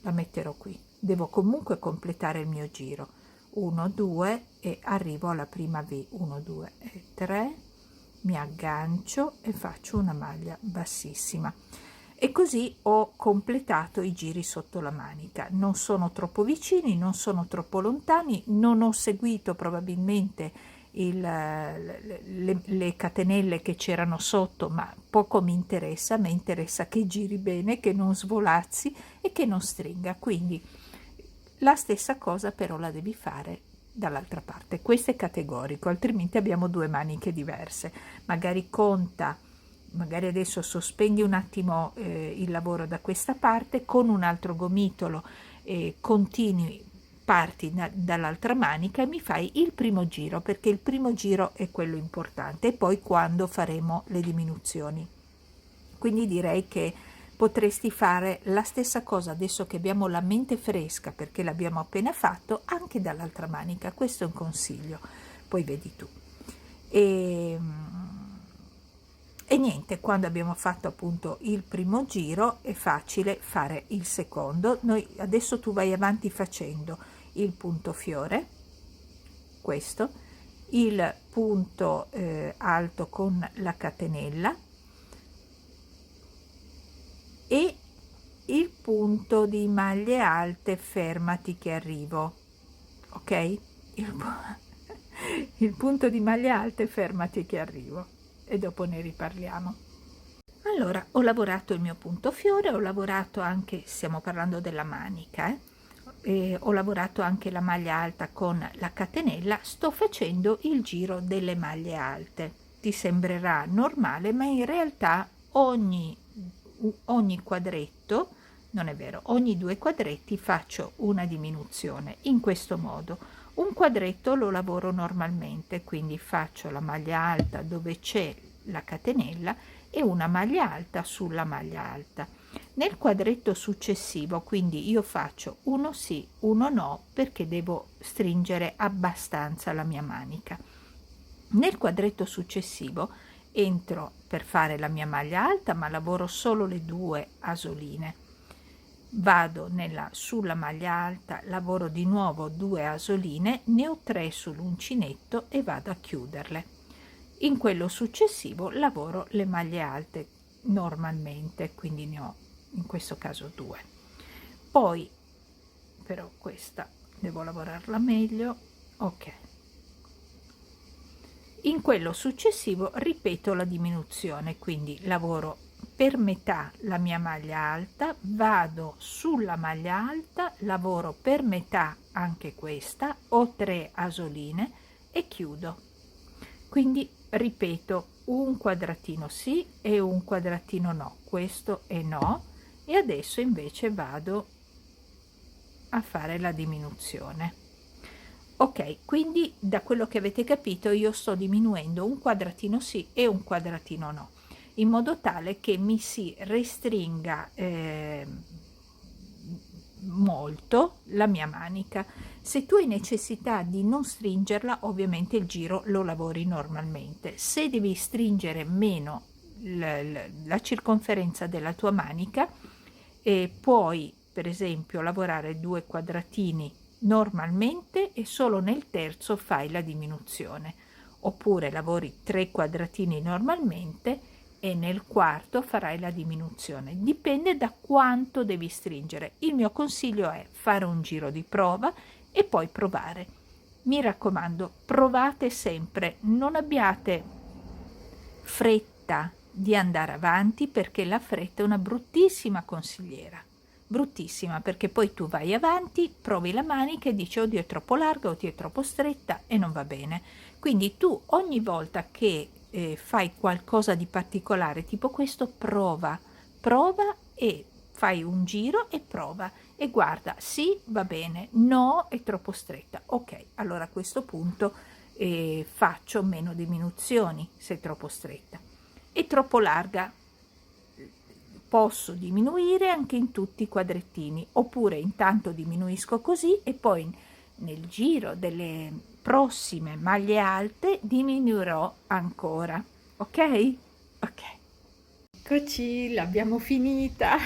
Speaker 1: la metterò qui. Devo comunque completare il mio giro. 1, 2 e arrivo alla prima V. 1, 2 e 3, mi aggancio e faccio una maglia bassissima. E così ho completato i giri sotto la manica. Non sono troppo vicini, non sono troppo lontani, non ho seguito probabilmente le catenelle che c'erano sotto, ma poco mi interessa. Mi interessa che giri bene, che non svolazzi e che non stringa. Quindi la stessa cosa però la devi fare dall'altra parte. Questo è categorico, altrimenti abbiamo 2 maniche diverse. Magari conta, magari adesso sospendi un attimo il lavoro da questa parte, con un altro gomitolo continui, parti dall'altra manica e mi fai il primo giro, perché il primo giro è quello importante, e poi quando faremo le diminuzioni. Quindi direi che potresti fare la stessa cosa adesso che abbiamo la mente fresca perché l'abbiamo appena fatto anche dall'altra manica. Questo è un consiglio, poi vedi tu. E niente, quando abbiamo fatto appunto il primo giro è facile fare il secondo. Noi adesso tu vai avanti facendo il punto fiore, questo, il punto alto con la catenella e il punto di maglie alte, fermati che arrivo, ok? Il punto di maglie alte, fermati che arrivo, e dopo ne riparliamo. Allora, ho lavorato il mio punto fiore, ho lavorato anche, stiamo parlando della manica, e ho lavorato anche la maglia alta con la catenella. Sto facendo il giro delle maglie alte. Ti sembrerà normale, ma in realtà ogni quadretto, non è vero, ogni 2 quadretti faccio una diminuzione in questo modo. Un quadretto lo lavoro normalmente, quindi faccio la maglia alta dove c'è la catenella e una maglia alta sulla maglia alta. Nel quadretto successivo, quindi io faccio uno sì, uno no, perché devo stringere abbastanza la mia manica. Nel quadretto successivo entro per fare la mia maglia alta, ma lavoro solo le 2 asoline. Vado sulla maglia alta, lavoro di nuovo 2 asoline, ne ho 3 sull'uncinetto e vado a chiuderle. In quello successivo lavoro le maglie alte normalmente, quindi ne ho in questo caso 2. Poi però questa devo lavorarla meglio, ok. In quello successivo ripeto la diminuzione, quindi lavoro per metà la mia maglia alta, vado sulla maglia alta, lavoro per metà anche questa, ho 3 asoline e chiudo. Quindi ripeto un quadratino sì e un quadratino no, questo è no, e adesso invece vado a fare la diminuzione. Ok, quindi da quello che avete capito io sto diminuendo un quadratino sì e un quadratino no, in modo tale che mi si restringa molto la mia manica. Se tu hai necessità di non stringerla, ovviamente il giro lo lavori normalmente. Se devi stringere meno la circonferenza della tua manica, puoi per esempio lavorare 2 quadratini normalmente e solo nel terzo fai la diminuzione, oppure lavori 3 quadratini normalmente e nel quarto farai la diminuzione. Dipende da quanto devi stringere. Il mio consiglio è fare un giro di prova e poi provare. Mi raccomando, provate sempre, non abbiate fretta di andare avanti, perché la fretta è una bruttissima consigliera. Bruttissima, perché poi tu vai avanti, provi la manica e dici oddio è troppo larga, oddio è troppo stretta e non va bene. Quindi tu ogni volta che fai qualcosa di particolare tipo questo, prova e fai un giro e prova e guarda, sì va bene, no è troppo stretta, ok, allora a questo punto faccio meno diminuzioni. Se è troppo stretta, è troppo larga, posso diminuire anche in tutti i quadrettini, oppure intanto diminuisco così e poi nel giro delle prossime maglie alte diminuirò ancora, ok? Ok, eccoci, l'abbiamo finita.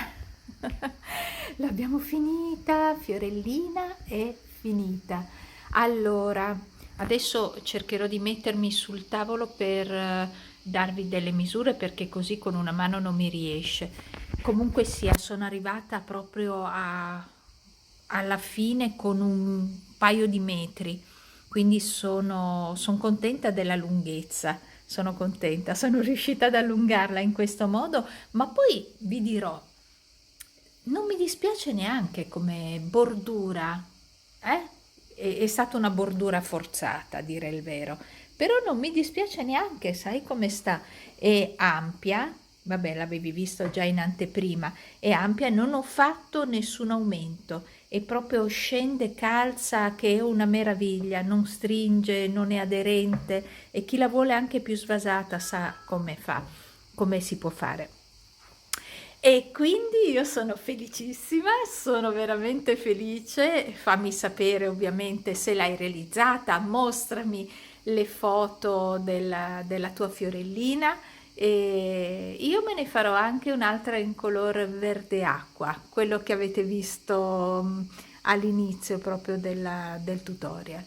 Speaker 1: L'abbiamo finita, Fiorellina è finita. Allora adesso cercherò di mettermi sul tavolo per darvi delle misure, perché così con una mano non mi riesce. Comunque sia, sono arrivata proprio alla fine con un paio di metri, quindi sono contenta della lunghezza, sono contenta, sono riuscita ad allungarla in questo modo, ma poi vi dirò, non mi dispiace neanche come bordura, eh? È stata una bordura forzata, a dire il vero, però non mi dispiace neanche, sai come sta? È ampia, vabbè, l'avevi visto già in anteprima, è ampia, non ho fatto nessun aumento, è proprio scende, calza, che è una meraviglia, non stringe, non è aderente, e chi la vuole anche più svasata sa come fa, come si può fare. E quindi io sono felicissima, sono veramente felice. Fammi sapere ovviamente se l'hai realizzata, mostrami le foto della tua fiorellina e io me ne farò anche un'altra in color verde acqua, quello che avete visto all'inizio proprio del tutorial.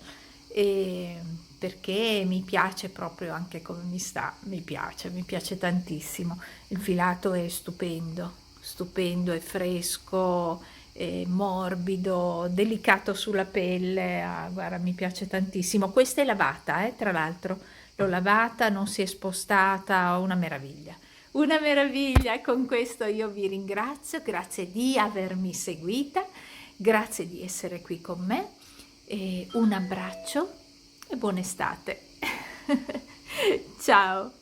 Speaker 1: E perché mi piace proprio anche come mi sta, mi piace tantissimo. Il filato è stupendo, stupendo, è fresco, è morbido, delicato sulla pelle. Ah, guarda, mi piace tantissimo. Questa è lavata, tra l'altro. L'ho lavata, non si è spostata, una meraviglia. Una meraviglia, e con questo io vi ringrazio, grazie di avermi seguita, grazie di essere qui con me, e un abbraccio e buona estate. Ciao!